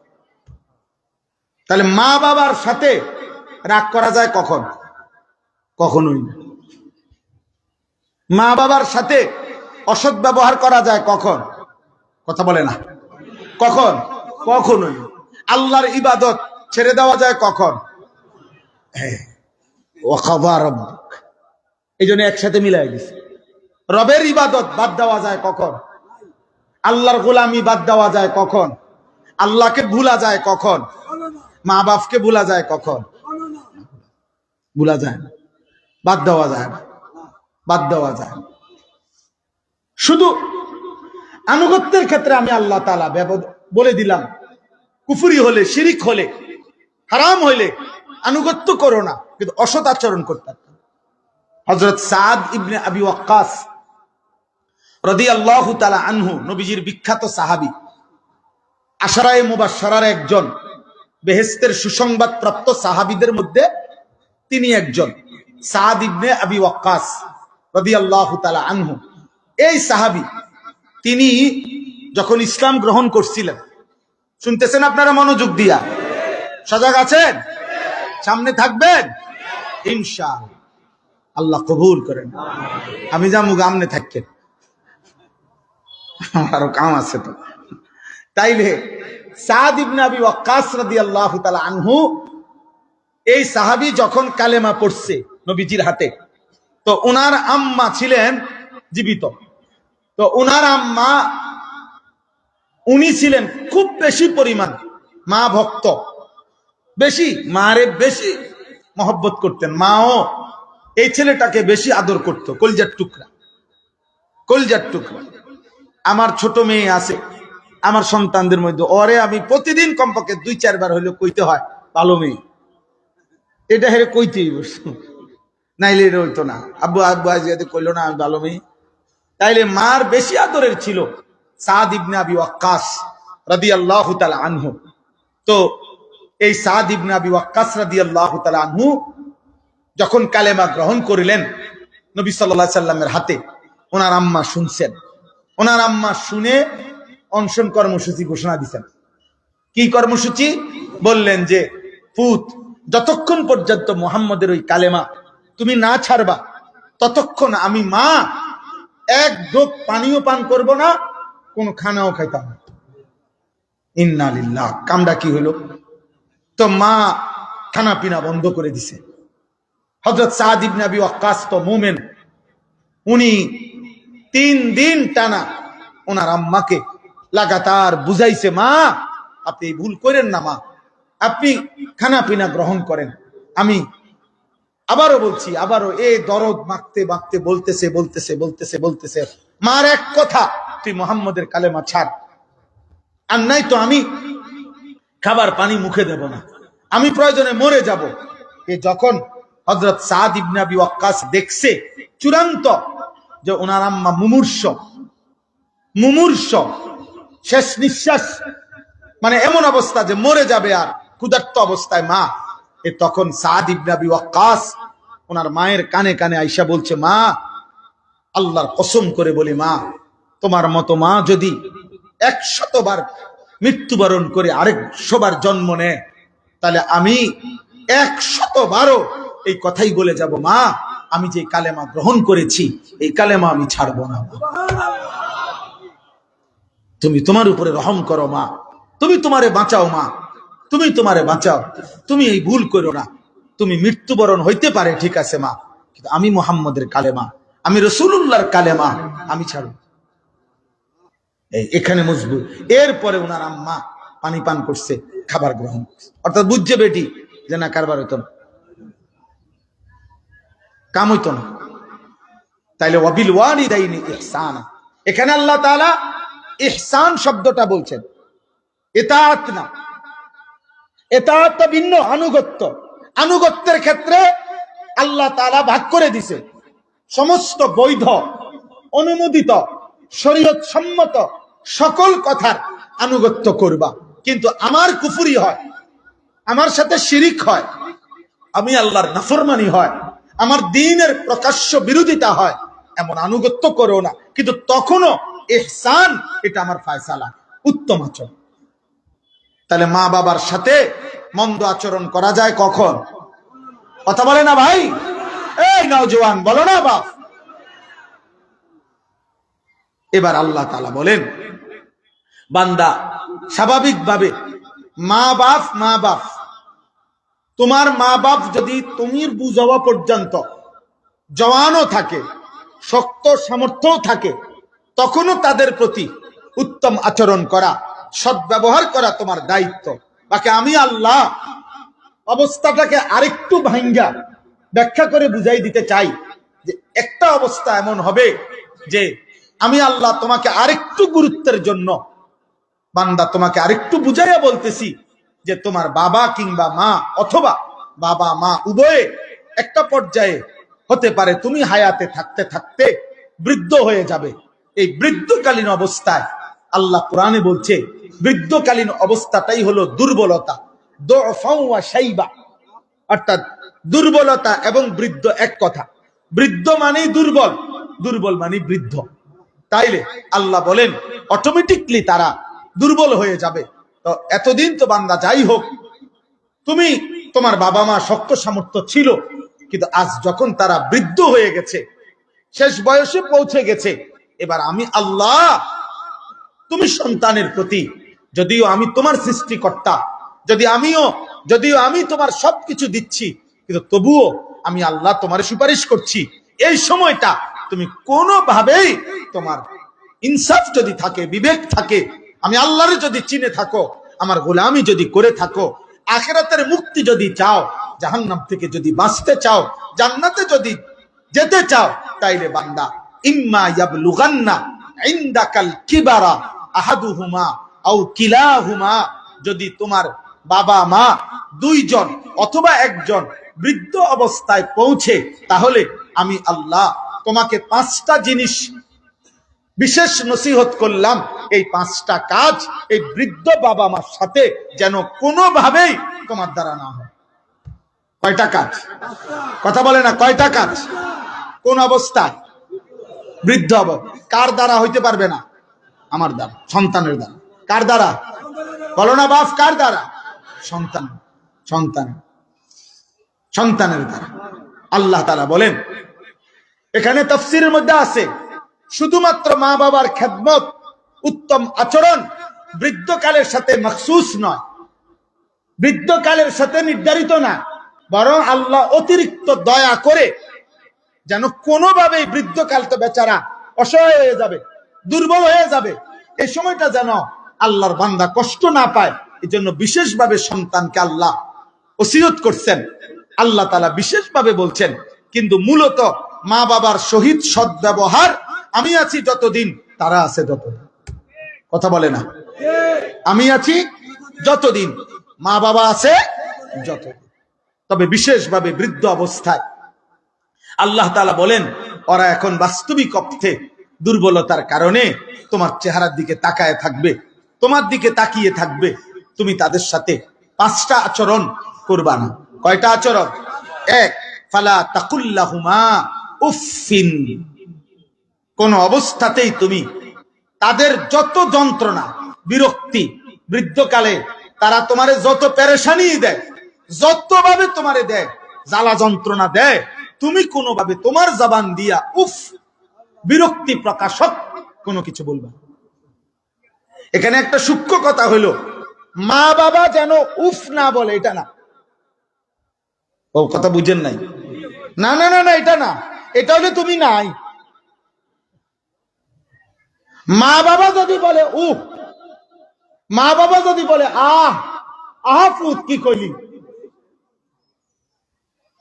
তাহলে মা বাবার সাথে রাগ করা যায় কখন? কখনোই না। মা বাবার সাথে অসৎ ব্যবহার করা যায় কখন? কথা বলে না। কখন? কখনোই। আল্লাহর ইবাদত ছেড়ে দেওয়া যায় কখন? এই জন্য একসাথে মিলাই দিছে। রবের ইবাদত বাদ দেওয়া যায় কখন? আল্লাহর গোলামি বাদ দেওয়া যায় কখন? আল্লাহকে ভুলা যায় কখন? মা বাপকে ভুলা যায় কখন? ভুলা যায় না, বাদ দেওয়া যায় না, বাদ দেওয়া যায়। শুধু আনুগত্যের ক্ষেত্রে আমি আল্লাহ তাআলা বলে দিলাম, কুফরি হলে, শিরিক হলে, হারাম হইলে আনুগত্য করো না, কিন্তু অসৎ আচরণ করতে। হযরত সাদ ইবনে আবি ওয়াক্কাস রাদিয়াল্লাহু তাআলা আনহু, নবীজির বিখ্যাত সাহাবী, আশারায়ে মুবাশশারার একজন, বেহেশতের সুসংবাদ প্রাপ্ত সাহাবীদের মধ্যে তিনি একজন, সাদ ইবনে আবি ওয়াক্কাস রাদিয়াল্লাহু তাআলা আনহু। এই সাহাবী তিনি যখন ইসলাম গ্রহণ করছিলেন, শুনতেছেন আপনারা মনোযোগ দিয়া? সজাগ আছেন? সামনে থাকবেন ইনশাআল্লাহ, আল্লাহ কবুল করেন। আমি যাবো, আমনে থাকেন, আরো কাম আছে তো। তাইলে সাদ ইবনে আবি ওয়াক্কাস রাদিয়াল্লাহু তাআলা আনহু, এই সাহাবী যখন কালেমা পড়ছে নবীজির হাতে, তো উনার আম্মা ছিলেন জীবিত। তো উনার আম্মা, উনি ছিলেন খুব বেশি পরিমাণ মা ভক্ত, বেশি মারে বেশি মহব্বত করতেন। মাও এই ছেলেটাকে বেশি আদর করত, কলজার টুকরা, কলজার টুকরা। আমার ছোট মেয়ে আছে, আমার সন্তানদের মধ্যে ওরে আমি প্রতিদিন কমপক্ষে 2-4 বার হইলে কইতে হয় ভালো মেয়ে, এটা হেরে কইতেই বসত, নাইলে এটা হইতো না। আব্বু আব্বু আজ কইলো না আমি ভালো মেয়ে। তাইলে মার বেশি আদরের ছিল সাদ ইবনে আবি ওয়াক্কাস রাদিয়াল্লাহু তাআলা আনহু। তো এই সাদ ইবনে আবি ওয়াক্কাস রাদিয়াল্লাহু তাআলা আনহু যখন কালেমা গ্রহণ করিলেন নবী সাল্লাল্লাহু আলাইহি সাল্লামের হাতে, ওনার আম্মা শুনছেন। ওনার আম্মা শুনে অনশন কর্মসূচি ঘোষণা দিচ্ছেন। কি কর্মসূচি? বললেন যে পুত, যতক্ষণ পর্যন্ত মুহাম্মদের ওই কালেমা তুমি না ছাড়বা, ততক্ষণ আমি মা এক ঢোক পানিও পান করব না, কোন খানাও খাইতাম না। ইন্না লিল্লাহ। কামটা কি হইল? তো মা খানা পিনা বন্ধ করে দিছে। হযরত সাদ ইবনে আবি ওয়াক্কাস তো মুমিন, উনি 3 দিন টানা ওনার আম্মাকে লাগাতার বুঝাইছে, মা আপনি ভুল করেন না, মা আপনি খানা পিনা গ্রহণ করেন। আমি আবারও বলছি, আবারও এই দরদ মাখতে মাখতে বলতেছে বলতেছে বলতেছে বলতেছে, মার এক কথা, তুই মুহাম্মদের কালেমা ছাড়, আর নাই তো আমি খাবার পানি মুখে দেব না, আমি প্রয়োজনে মরে যাব। এ যখন হযরত সাদ ইবনে আবি ওয়াক্কাস দেখছে চূড়ান্ত যে ওনার আম্মা মুমূর্ষ, শেষ নিঃশ্বাস, মানে এমন অবস্থা যে মরে যাবে আর ক্ষুধার্ত অবস্থায় মা, তখন সাদ ইবনে আবি ওয়াক্কাস ওনার মায়ের কানে কানে আইসা বলছে, মা আল্লাহর কসম করে বলি, মা তোমার মতো মা যদি 100 বার মৃত্যুবরণ করে আরেক সবার জন্ম নেয়, তাহলে আমি 112 এই কথাই বলে যাব, মা আমি যে কালেমা গ্রহণ করেছি এই কালেমা আমি ছাড়বো না। তুমি তোমার উপরে রহম করো মা, তুমি তোমারে বাঁচাও মা, তুমি তোমারে বাঁচাও, তুমি এই ভুল করো না। তুমি মৃত্যুবরণ হইতে পারে ঠিক আছে মা, কিন্তু আমি মুহাম্মদের কালেমা, আমি রাসূলুল্লাহর কালেমা আমি ছাড়ব। এখানে মজবুত। এরপরে ওনার আম্মা পানি পান করছে, খাবার গ্রহণ করছে, অর্থাৎ বুঝছে বেটি যে না কারবার হইতো না, কাম হইতো না। তাইলে ওয়াবিল ওয়ালিদাইনি ইহসানা, এখানে আল্লাহ তাআলা ইহসান শব্দটা বলছেন, ইতাআত না। ইতাআত ভিন্ন, আনুগত্য। আনুগত্যের ক্ষেত্রে আল্লাহ তাআলা ভাগ করে দিছে, সমস্ত বৈধ অনুমোদিত শরীয়ত সম্মত সকল কথার আনুগত্য করবা, কিন্তু আমার কুফরি হয়, আমার সাথে শিরিক হয়, আমি আল্লাহর নাফরমানি হয়, আমার দ্বীনের প্রকাশ্য বিরোধিতা হয়, এমন আনুগত্য করো না। কিন্তু তখনও ইহসান, এটা আমার ফয়সালা, উত্তম আচরণ। তাহলে মা বাবার সাথে মন্দ আচরণ করা যায় কখন? কথা বলে না ভাই, এই নওজোয়ান বলো না বাপ। এবার আল্লাহ তাআলা বলেন, বান্দা স্বাভাবিকভাবে মা বাপ, তোমার মা বাপ যদি তুমি বুঝাওয়া পর্যন্ত জওয়ানও থাকে, শক্ত সামর্থ্য থাকে, তখনও তাদের প্রতি উত্তম আচরণ করা, সদ্ব্যবহার করা তোমার দায়িত্ব। বাকি আমি আল্লাহ অবস্থাটাকে আরেকটু ভাঙ্গা ব্যাখ্যা করে বুঝাই দিতে চাই যে একটা অবস্থা এমন হবে যে আমি আল্লাহ তোমাকে আরেকটু গুরুত্বের জন্য, বান্দা তোমাকে আরেকটু বুঝাইয়া বলতেছি যে তোমার বাবা কিংবা মা, অথবা বাবা মা উভয়ে একটা পর্যায়ে হতে পারে তুমি হায়াতে থাকতে থাকতে বৃদ্ধ হয়ে যাবে। এই বৃদ্ধকালীন অবস্থায় আল্লাহ কোরআনে বলছে, বৃদ্ধকালীন অবস্থাটাই হলো দুর্বলতা, দুফাউ ওয়া শাইবা, অর্থাৎ দুর্বলতা এবং বৃদ্ধ এক কথা। বৃদ্ধ মানেই দুর্বল, দুর্বল মানে বৃদ্ধ। তাইলে আল্লাহ বলেন অটোমেটিকলি তারা দুর্বল হয়ে যাবে। তো এতদিন তো বান্দা যাই হোক, তুমি তোমার বাবা মা শক্ত সামর্থ্য ছিল, কিন্তু আজ যখন তারা বৃদ্ধ হয়ে গেছে, শেষ বয়সে পৌঁছে গেছে, এবার আমি আল্লাহ তুমি সন্তানের প্রতি, যদিও আমি তোমার সৃষ্টিকর্তা, যদিও আমি তোমার সবকিছু দিচ্ছি, কিন্তু তবুও আমি আল্লাহ তোমার সুপারিশ করছি, এই সময়টা তুমি কোনোভাবেই তোমার ইনসাফ যদি থাকে, বিবেক থাকে, আমি আল্লাহর যদি চিনে থাকো, আমার গোলামি যদি করে থাকো, আখিরাতের মুক্তি যদি চাও, জাহান্নাম থেকে যদি বাঁচতে চাও, জান্নাতে যদি যেতে চাও, তাইলে বান্দা ইম্মা ইয়াবলুগান্না ইনদাকাল কিবারা আহাদুহুমা আও কিলাহুমা, যদি তোমার বাবা মা দুইজন অথবা একজন বৃদ্ধ অবস্থায় পৌঁছে, তাহলে আমি আল্লাহ তোমাকে 5টা জিনিস বিশেষ নসিহত করলাম। এই 5টা কাজ এই বৃদ্ধ বাবা মার সাথে যেন কোনোভাবেই তোমার দ্বারা না হয়। কয়টা কাজ? কথা বলে না, কয়টা কাজ? কোন অবস্থায়? বৃদ্ধ কার দ্বারা হইতে পারবে না? আমার দ্বারা, সন্তানের দ্বারা। কার দ্বারা? বলো না বাপ, কার দ্বারা? সন্তানের দ্বারা। আল্লাহ তাআলা বলেন, এখানে তাফসীরের মধ্যে আছে, শুধুমাত্র মা বাবার খেদমত, উত্তম আচরণ বৃদ্ধকালের সাথে মখসুস নয়, বৃদ্ধকালের সাথে নির্ধারিত না, বরং আল্লাহ অতিরিক্ত দয়া করে যেন কোনোভাবেই বৃদ্ধকাল তো বেচারা অসহায় হয়ে যাবে, দুর্বল হয়ে যাবে, এই সময়টা যেন আল্লাহর বান্দা কষ্ট না পায়, এই জন্য বিশেষভাবে সন্তানকে আল্লাহ ওসিয়ত করছেন, আল্লাহ তাআলা বিশেষভাবে বলছেন। কিন্তু মূলত মা বাবার সহিত সদ্ব্যবহার, আমি আছি যতদিন তারা আছে ততদিন। কথা বলে না, আমি আছি যতদিন মা বাবা আছে যতদিন। তবে বিশেষভাবে বৃদ্ধ অবস্থায় আল্লাহ তাআলা বলেন, ওরা এখন বাস্তবিক অর্থে দুর্বলতার কারণে তোমার চেহারার দিকে তাকায় থাকবে, তোমার দিকে তাকিয়ে থাকবে, তুমি তাদের সাথে 5টা আচরণ করবা না। কয়টা আচরণ? 1, ফালা তাকুল্লাহুমা উফিন, কোন অবস্থাতেই তুমি তাদের যত যন্ত্রণা, বিরক্তি, বৃদ্ধকালে তারা তোমারে যত পেরেশানি দেয়, যতভাবে তোমারে দেয়, জ্বালা যন্ত্রণা দেয়, তুমি কোনোভাবে তোমার জবান দিয়া উফ, বিরক্তি প্রকাশক কোনো কিছু বলবা। এখানে একটা সূক্ষ্ম কথা হলো, মা বাবা যেন উফ না বলে, এটা না। ও কথা বুঝেন নাই? না না না না, এটা না। এটা হলে তুমি নাই। মা বাবা যদি বলে উফ, মা বাবা যদি বলে আহ আহ ফুত, কি কইলি?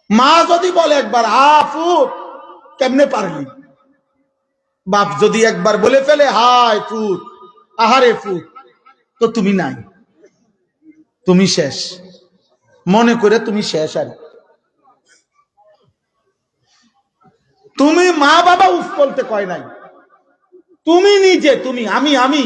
মা যদি বলে একবার আহ ফুত, কেমনে পারলি? বাপ যদি একবার বলে ফেলে হায় ফুত, আহারে ফুত, তো তুমি নাই, তুমি শেষ। মনে করে তুমি শেষ। আর তুমি মা বাবা উফ বলতে কয় নাই, তুমি নিজে, তুমি, আমি।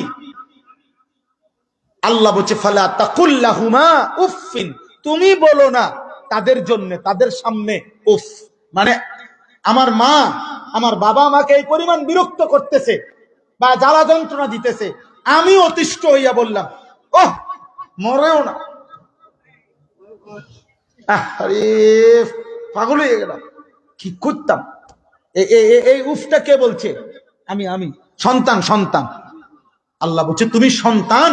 আল্লাহ বলছে ফালা তাকুল্লাহুমা উফিন, তুমি বলো না তাদের জন্য, তাদের সামনে উফ। মানে আমার মা, আমার বাবা আমাকে এই পরিমাণ বিরক্ত করতেছে বা জ্বালা যন্ত্রণা দিতেছে, আমি অতিষ্ঠ হইয়া বললাম ওহ, মরেও না, আরে পাগল হয়ে গেলাম, কি করতাম? এই উফটা কে বলছে? আমি সন্তান, সন্তান। আল্লাহ বলছে তুমি সন্তান,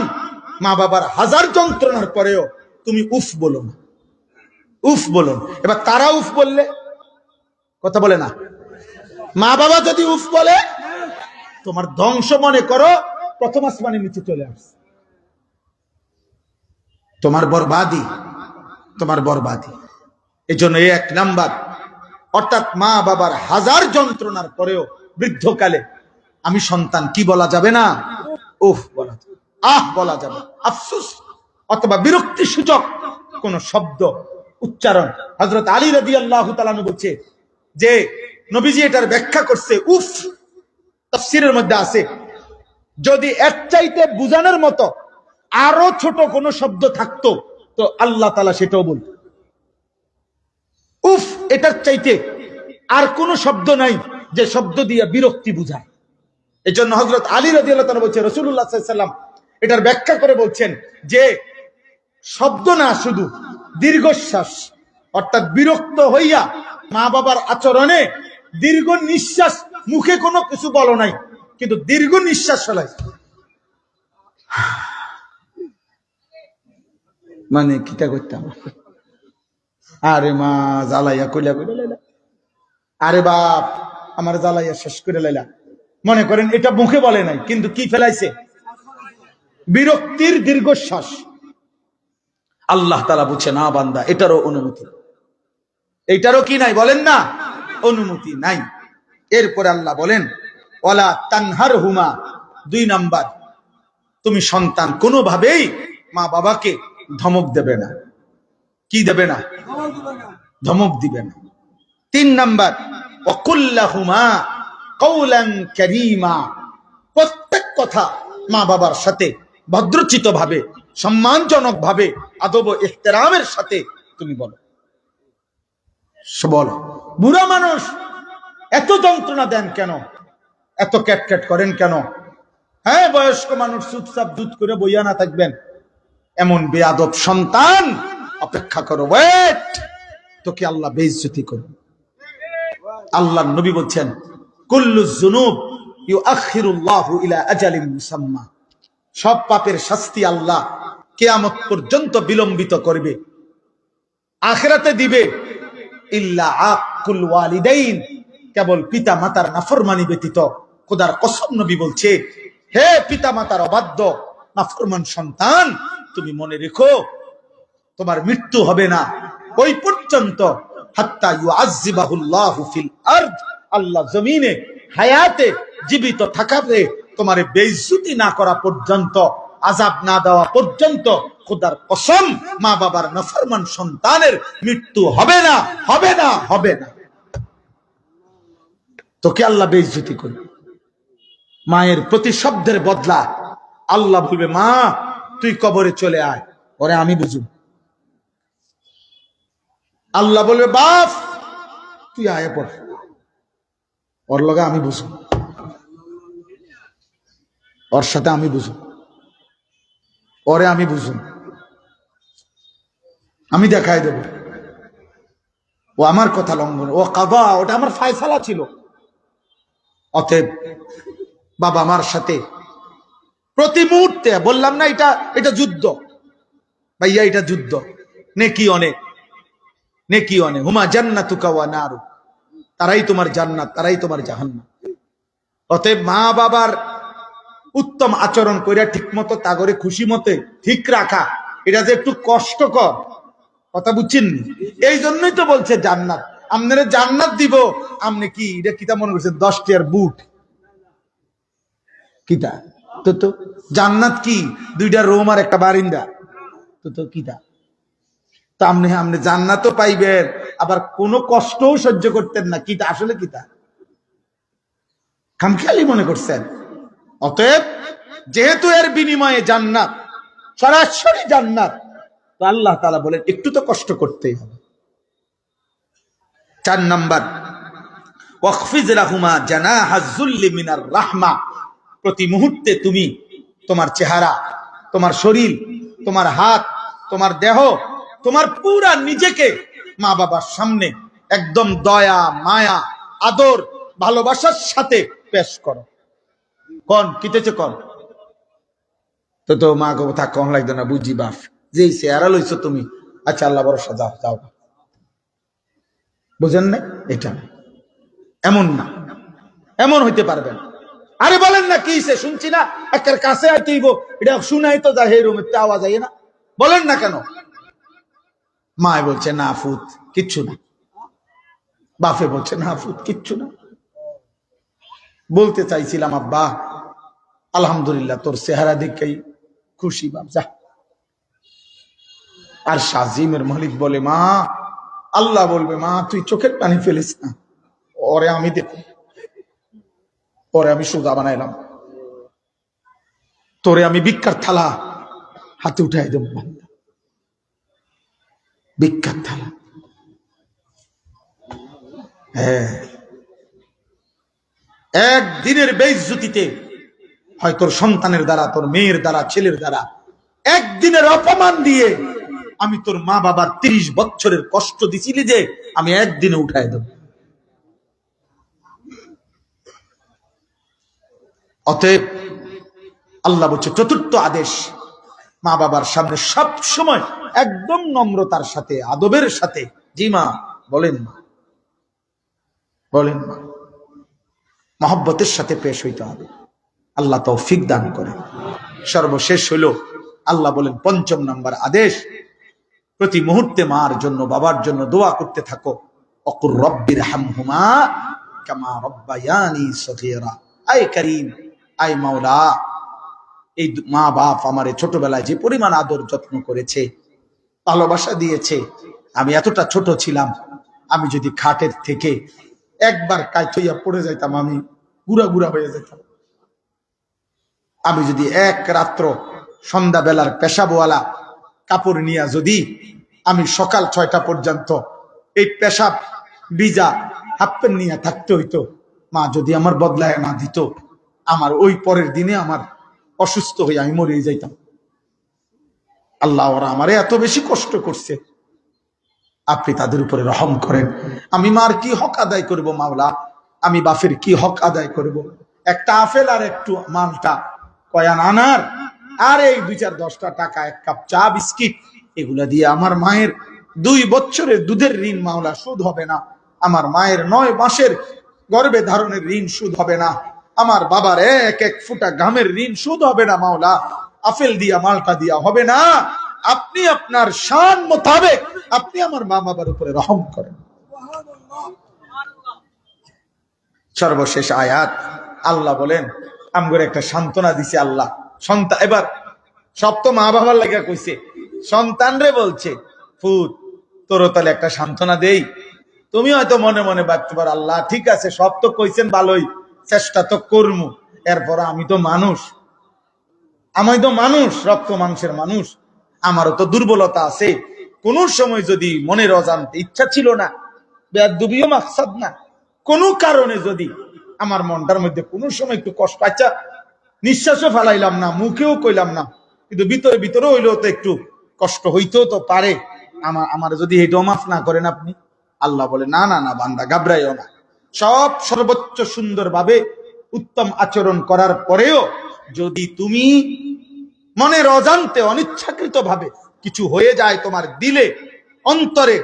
মা বাবার হাজার যন্ত্রণার পরেও তুমি উফ বলো না, উফ বলো না। এবার তারা উফ বললে, কথা বলে না, মা বাবা যদি উফ বলে, তোমার ধ্বংস মনে করো প্রথম আসমানের নিচে চলে আসছে, তোমার বরবাদি, তোমার বরবাদি। এই জন্য এক নাম্বার, অর্থাৎ মা বাবার হাজার যন্ত্রণার পরেও বৃদ্ধকালে আমি সন্তান কি বলা যাবে না? উফ বলা যাবে, আহ বলা যাবে, আফসোস অথবা বিরক্তি সূচক কোন শব্দ উচ্চারণ। হযরত আলী রাদিয়াল্লাহু তাআলা বলছে যে নবীজি এটার ব্যাখ্যা করছে, উফ তাফসীরের মধ্যে আছে, যদি এর চাইতে বুঝানোর মতো আরো ছোট কোন শব্দ থাকতো তো আল্লাহ তাআলা সেটাও বলতো। উফ এটার চাইতে আর কোন শব্দ নাই যে শব্দ দিয়ে বিরক্তি বুঝায়। এই জন্য হযরত আলী রাদিয়াল্লাহু তাআলা বলছে, রাসূলুল্লাহ সাল্লাল্লাহু আলাইহি ওয়াসাল্লাম এটার ব্যাখ্যা করে বলছেন যে শব্দ না, শুধু দীর্ঘশ্বাস, অর্থাৎ বিরক্ত হইয়া মা বাবার আচরণে দীর্ঘ নিঃশ্বাস, মুখে কোনো কিছু বলো নাই কিন্তু দীর্ঘ নিঃশ্বাস ফেলাই, মানে কিটা করতাম, আরে মা জ্বালাইয়া কইলা কইলা, আরে বাপ আমার জ্বালাইয়া শেষ করে লাইলা। মনে করেন এটা মুখে বলে নাই কিন্তু কি ফেলাইছে? বিরক্তির দীর্ঘশ্বাস। আল্লাহ তাআলা বলছে না বান্দা, এটারও অনুমতি, এটারও কি নাই বলেন না, অনুমতি নাই। এরপরে আল্লাহ বলেন ওয়ালা তানহারহুমা, 2 নাম্বার, তুমি সন্তান কোনোভাবেই মা বাবাকে ধমক দেবে না। কি দেবে না? ধমক দিবে না। 3 নাম্বার ওয়াকুল্লাহুমা কওলান কারীমা, প্রত্যেক কথা মা বাবার সাথে ভদ্রচিত ভাবে, সম্মানজনক ভাবে, আদব ও ইহতিরামের সাথে তুমি বলো। বলো, বুড়া মানুষ এত যন্ত্রণা দেন কেন, এত ক্যাটক্যাট করেন কেন? হ্যাঁ, বয়স্ক মানুষ চুপচাপ দুধ করে বইয়া না থাকবেন, এমন বেয়াদব সন্তান অপেক্ষা করো, ওয়েট, তোকে আল্লাহ বেইজ্জতি করবে। আল্লাহর নবী বলছেন কুল্লু যুনুব ইউআখিরুল্লাহু ইলা আজালিন মুসাম্মা, সব পাপের শাস্তি আল্লাহ কিয়ামত পর্যন্ত বিলম্বিত করবে, আখিরাতে দিবে, ইল্লা আকুল ওয়ালিদাইন, কেবল পিতা মাতার নাফরমানি ব্যতীত। খোদার কসম নবী বলছে, হে পিতা মাতার অবাধ্য নাফরমান সন্তান, তুমি মনে রেখো তোমার মৃত্যু হবে না ওই পর্যন্ত, হাত্তা ইউআযযিবাহুল্লাহু ফিল আরদ, আল্লাহ জমিনে হায়াতে জীবিত থাকাতে তোমারে বেইজ্জতি না করা পর্যন্ত, আযাব না দেওয়া পর্যন্ত। খোদার কসম, মা বাবার নাফরমান সন্তানের মৃত্যু হবে না, হবে না, হবে না। তোকে আল্লাহ বেইজ্জতি করবে। মায়ের প্রতি শব্দের বদলা আল্লাহ বলবে, মা তুই কবরে চলে আয়, ওরে আমি বুঝুম। আল্লাহ বলবে, বাপ তুই আয় পড়, ওর লগে আমি বুঝুম, ওর সাথে আমি বুঝুম। ওরে আমি বুঝুন, আমি দেখাই দেব। ও আমার কথা লঙ্ঘন, ও কাবা, ওটা আমার ফায়সালা ছিল। অতএব বাবা মার সাথে প্রতি মুহূর্তে, বললাম না এটা এটা যুদ্ধ ভাইয়া, এটা যুদ্ধ। নেকি অনেক, নেকি অনেক। হুমা জান্নাতুকা ওয়া নারু, তারাই তোমার জান্নাত, তারাই তোমার জাহান্নাম। অতএব মা বাবার উত্তম আচরণ কইরা ঠিক মতো তাগরে খুশি মতে ঠিক রাখা, এটা যে একটু কষ্টকর, কথা বুঝছেন? এই জন্যই তো বলছে জান্নাত। আপনারা জান্নাত দিব, আপনি কি এটা কিতা মনে করছেন 10 টিয়ার বুট? কিতা তো তো জান্নাত কি 2টা রুম আর একটা বারিন্দা? তো তো কিতা তো আপনি আপনি জান্নাতও পাইবেন, আবার কোনো কষ্টও সহ্য করতেন না। কিতা আসলে কিতা খামখেয়ালি মনে করছেন? অতএব যেহেতু এর বিনিময়ে জান্নাত, সরাসরি জান্নাত, তো আল্লাহ তাআলা বলেন একটু তো কষ্ট করতেই হবে। 4 নাম্বার, ওয়াখফিজ লাহুমা জানাহাজ যুল্লি মিনার রাহমা, প্রতি মুহূর্তে তুমি তোমার চেহারা, তোমার শরীর, তোমার হাত, তোমার দেহ, তোমার পুরা নিজেকে মা বাবার সামনে একদম দয়া, মায়া, আদর, ভালোবাসার সাথে পেশ করো। কোন কিতেছে কোন তো তো মা গো থাক কম লাগতো না, বুঝি বাপ যে চেহারা লইছো তুমি, আচ্ছা আল্লাহ ভরসা, যাও যাও, বুঝেন না? এটা এমন না, এমন হইতে পারবেন। আরে বলেন না কি সে শুনছি না, একের কাছে আইতেইব, এটা শুনাই তো যায়, রুমের আওয়াজ আই না, বলেন না কেন? মায় বলছে না ফুত কিচ্ছু না, বাপে বলছে না ফুত কিচ্ছু না। বলতে চাইছিলাম আব্বা আলহামদুলিল্লাহ তোর চেহারা দেখেই খুশি বাপ, যা। আর শাজিমের মালিক বলে মা, আল্লাহ বলবে মা তুই চোখের পানি ফেলিস না, ওরে আমি দেখো, ওরে আমি সুদা বানাইলাম, তোরে আমি ভিক্ষার থালা হাতে উঠাই দেব, ভিক্ষার থালা। হ্যাঁ, একদিনের বেইজ্জতিতে, হয় তোর সন্তানের দ্বারা, তোর মেয়ের দ্বারা, ছেলের দ্বারা, একদিনের অপমান দিয়ে আমি তোর মা বাবার 30 বছরের কষ্ট দিছিলি যে আমি একদিনে উঠাই দেব। অতএব আল্লাহ বলছে 4র্থ আদেশ, মা বাবার সামনে সব সময় একদম নম্রতার সাথে, আদবের সাথে, জি মা বলেন, মা বলেন, মা মহব্বতের সাথে পেশ হইতে হবে। আল্লাহ তৌফিক দান করে। সর্বশেষ হলো আল্লাহ বলেন 5ম নাম্বার আদেশ, প্রতি মুহূর্তে মার জন্য, বাবার জন্য দোয়া করতে থাকো। অকুর রব্বির হামহুমা কামা রব্বায়ানি সগীরা, আয় করিম, আয় মাওলা, এই মা বাপ আমারে ছোটবেলায় যে পরিমাণ আদর যত্ন করেছে, ভালোবাসা দিয়েছে, আমি এতটা ছোট ছিলাম, আমি যদি খাটের থেকে একবার কাইত হইয়া পড়ে যাইতাম, আমি গুড়া গুড়া হয়ে যেতাম। আমি যদি এক রাত্র সন্ধ্যাবেলার পেশাবওয়ালা কাপড় নিয়ে যদি আমি সকাল 6টা পর্যন্ত এই পেশাব ভিজা হাফ প্যান্ট নিয়ে থাকতে হইতো, মা যদি আমার বদলায় না দিত, আমার ওই পরের দিনে আমার অসুস্থ হয়ে আমি মরে যাইতাম। আল্লাহ ওরা আমারে এত বেশি কষ্ট করছে, আপনি তাদের উপরে রহম করেন। আমি মার কি হক আদায় করব মাওলা, আমি বাপের কি হক আদায় করব? একটা আপেল আর একটু মালটা কয়ান আনার, আর এই 2-4-10টা টাকা, 1 কাপ চা, বিস্কিট, এগুলা দিয়ে আমার মায়ের 2 বছরের দুধের ঋণ মাওলা শোধ হবে না, আমার মায়ের 9 মাসের গর্ভে ধারণের ঋণ শোধ হবে না, আমার বাবার এক এক ফুটা ঘামের ঋণ শোধ হবে না মাওলা, আপেল দিয়া মালটা দিয়া হবে না। আপনি আপনার শান মোতাবেক আপনি আমার মা বাবার উপরে রহম করেন। সর্বশেষ আয়াত আল্লাহ বলেন, আমগরে একটা সান্ত্বনা দিছে আল্লাহ। সন্তান, এবার সব তো মা বাবার লাগা কইছে, সন্তান রে বলছে ফুত তোর তাহলে একটা সান্ত্বনা দেই। তুমি হয়তো মনে মনে ভাবতে পারো আল্লাহ ঠিক আছে সব তো কইছেন ভালোই, চেষ্টা তো করমু, এরপর আমি তো মানুষ, আমি তো মানুষ, রক্ত মাংসের মানুষ, আমারও তো দুর্বলতা আছে। কোন সময় যদি মনের অজান্তে, ইচ্ছা ছিল না, বেয়াদবিও মাকসাদ না, কোন কারণে যদি আমার মনটার মধ্যে কোন সময় একটু কষ্ট, আচ্ছা নিঃশ্বাসও ফেলাইলাম না, মুখেও কইলাম না, কিন্তু ভিতরে ভিতরে হইলেও তো একটু কষ্ট হইতেও তো পারে। আমার যদি এটাও মাফ না করেন আপনি। আল্লাহ বলে না না না বান্দা, ঘাবড়াইও না। সব সর্বোচ্চ সুন্দরভাবে উত্তম আচরণ করার পরেও যদি তুমি মনের অজান্তে অনিচ্ছাকৃত ভাবে কিছু হয়ে যায় তোমার দিলে, অন্তরে,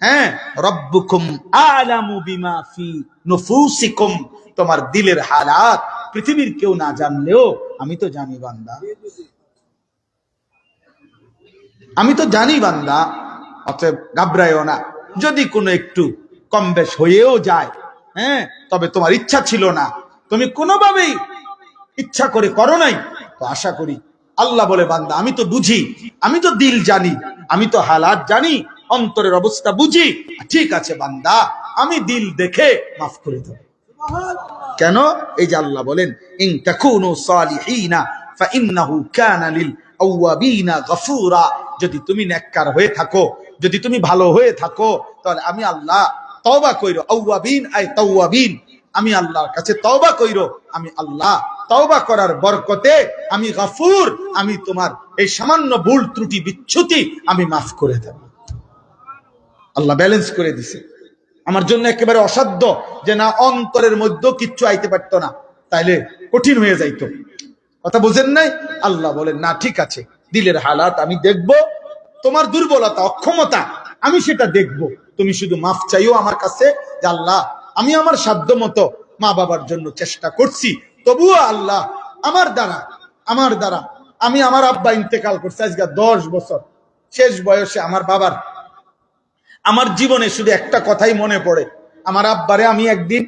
হ্যাঁ, রব্বুকুম আ'লামু বিমা ফি নুফুসিকুম, তোমার দিলের হালাত পৃথিবীর কেউ না জানলেও আমি তো জানি বান্দা, আমি তো জানি বান্দা। অতএব ঘাবড়াইও না। যদি কোনো একটু কম বেশ হয়েও যায়, হ্যাঁ, তবে তোমার ইচ্ছা ছিল না, তুমি কোনোভাবেই ইচ্ছা করে করো নাই, তো আশা করি আল্লাহ বলে বান্দা আমি তো বুঝি, আমি তো দিল জানি, আমি তো হালাত জানি, অন্তরের অবস্থা বুঝি, ঠিক আছে বান্দা, আমি দিল দেখে মাফ করে দেব। কেন? এই যে আল্লাহ বলেন ইন তাকুনু সালিহিনা ফাইন্নাহু কানা লিল আওয়াবিনা গফুরা, যদি তুমি নেককার হয়ে থাকো, যদি তুমি ভালো হয়ে থাকো, তাহলে আমি আল্লাহ তওবা কইরো। আওয়াবিন আই তাওয়াবিন, আমি আল্লাহর কাছে তওবা কইরো, আমি আল্লাহ তওবা করার বরকতে আমি গফুর, আমি তোমার এই সামান্য ভুল ত্রুটি বিচ্যুতি আমি মাফ করে দেব। আল্লাহ ব্যালেন্স করে দিছে। আমার জন্য একেবারে অসাধ্য যে না অন্তরের মধ্যেও কিচ্ছু আইতে পারতো না, তাইলে কঠিন হয়ে যাইতো। কথা বুঝেন নাই? আল্লাহ বলেন না ঠিক আছে, দিলের হালাত আমি দেখব, তোমার দুর্বলতা অক্ষমতা আমি সেটা দেখব, তুমি শুধু মাফ চাইও আমার কাছে যে আল্লাহ আমি আমার সাধ্য মতো মা বাবার জন্য চেষ্টা করছি, তবুও আল্লাহ আমার দ্বারা আমি, আমার আব্বা ইন্তেকাল করছে আজকে 10 বছর, শেষ বয়সে আমার বাবার, আমার জীবনে শুধু একটা কথাই মনে পড়ে, আমার আব্বারে আমি একদিন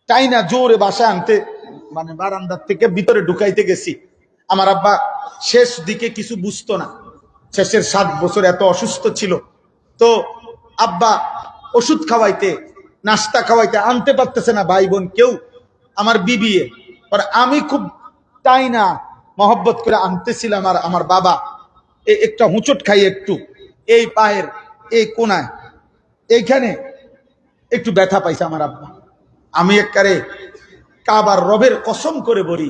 টাইনা জোরে বাসা আনতে, মানে বারান্দার থেকে ভিতরে ঢুকাইতে গেছি। আমার আব্বা শেষ দিকে কিছু বুঝতো না, শেষের 7 বছর এত অসুস্থ ছিল, তো আব্বা ওষুধ খাওয়াইতে, নাস্তা খাওয়াইতে আনতে পারতেছে না ভাই বোন কেউ, আমার বিবিয়ে, আর আমি খুব টাইনা মহব্বত করে আনতেছিলাম। আর আমার বাবা একটা হুঁচট খাই, একটু এই পায়ের এই কোনায় এইখানে একটু ব্যথা পাইছে আমার আব্বা। আমি একবারে কাবার রবের কসম করে বলি,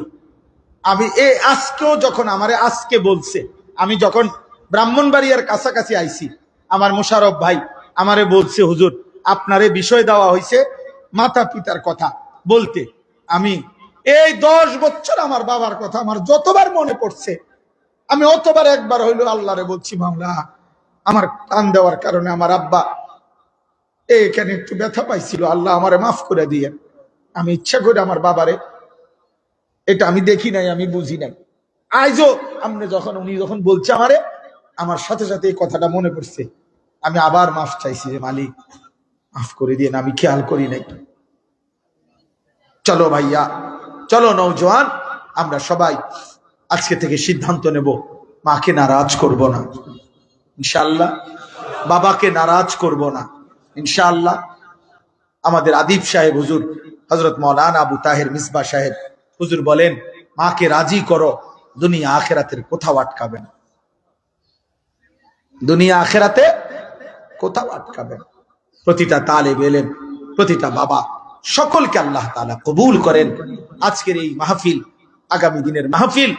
আমি আজকেও যখন আমারে আজকে বলছে, আমি যখন ব্রাহ্মণবাড়িয়ার কাছাকাছি আইছি, আমার মোশারফ ভাই আমারে বলছে হুজুর আপনারে বিষয় দেওয়া হয়েছে মাতা পিতার কথা বলতে। আমি এই 10 বছর আমার বাবার কথা আমার যতবার মনে পড়ছে, আমি অতবার একবার হইলো আল্লাহরে বলছি মাওলা আমার টান দেওয়ার কারণে আমার আব্বা এখানে একটু ব্যথা পাইছিল, আল্লাহ আমারে মাফ করে দিয়ে। আমি ইচ্ছা করে আমার বাবারে, এটা আমি দেখি নাই, আমি বুঝি নাই, আজও উনি যখন বলছে আমারে, আমার সাথে সাথে এই কথাটা মনে পড়ছে, আমি আবার মাফ চাইছি যে মালিক মাফ করে দিয়ে, আমি খেয়াল করি নাই। চলো ভাইয়া, চলো নওজোয়ান, আমরা সবাই আজকে থেকে সিদ্ধান্ত নেব মাকে নারাজ করব না ইনশাআল্লাহ, বাবাকে নারাজ করব না ইনশাআল্লাহ। আমাদের আদিব সাহেব হুজুর হযরত মাওলানা আবু তাহের মিসবাহ সাহেব হুজুর বলেন মাকে রাজি করো, দুনিয়া আখেরাতের কোথাও আটকাবে না, দুনিয়া আখেরাতে কোথাও আটকাবে না। প্রতিটা তালেব ইলম, প্রতিটা বাবা, সকলকে আল্লাহ তাআলা কবুল করেন। আজকের এই মাহফিল, আগামী দিনের মাহফিল,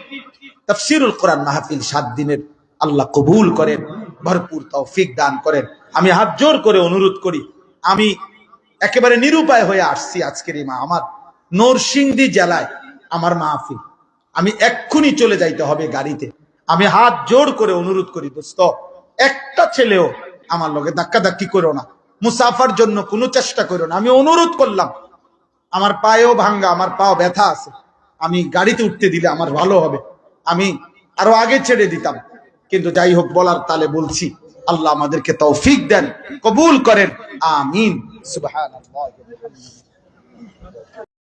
তাফসীরুল কোরআন মাহফিল 7 দিনের, আল্লাহ কবুল করেন, ভরপুর তৌফিক দান করেন। আমি হাত জোর করে অনুরোধ করি, আমি একেবারে নিরুপায় হয়ে আসছি আজকের এই আমার নরসিংদী জেলায় আমার মাহফিল, আমি এক্ষুনি চলে যাইতে হবে গাড়িতে। আমি হাত জোর করে অনুরোধ করি দোস্ত, একটা ছেলেও আমার লগে ধাক্কাধাক্কি করো না, মুসাফার জন্য কোনো চেষ্টা করো না, আমি অনুরোধ করলাম। আমার পায়েও ভাঙ্গা, আমার পাও ব্যথা আছে, আমি গাড়িতে উঠতে দিলে আমার ভালো হবে, আমি আরো আগে ছেড়ে দিতাম, কিন্তু যাই হোক বলার তালে বলছি। আল্লাহ আমাদেরকে তৌফিক দেন, কবুল করেন, আমিন। সুবহানাল্লাহ।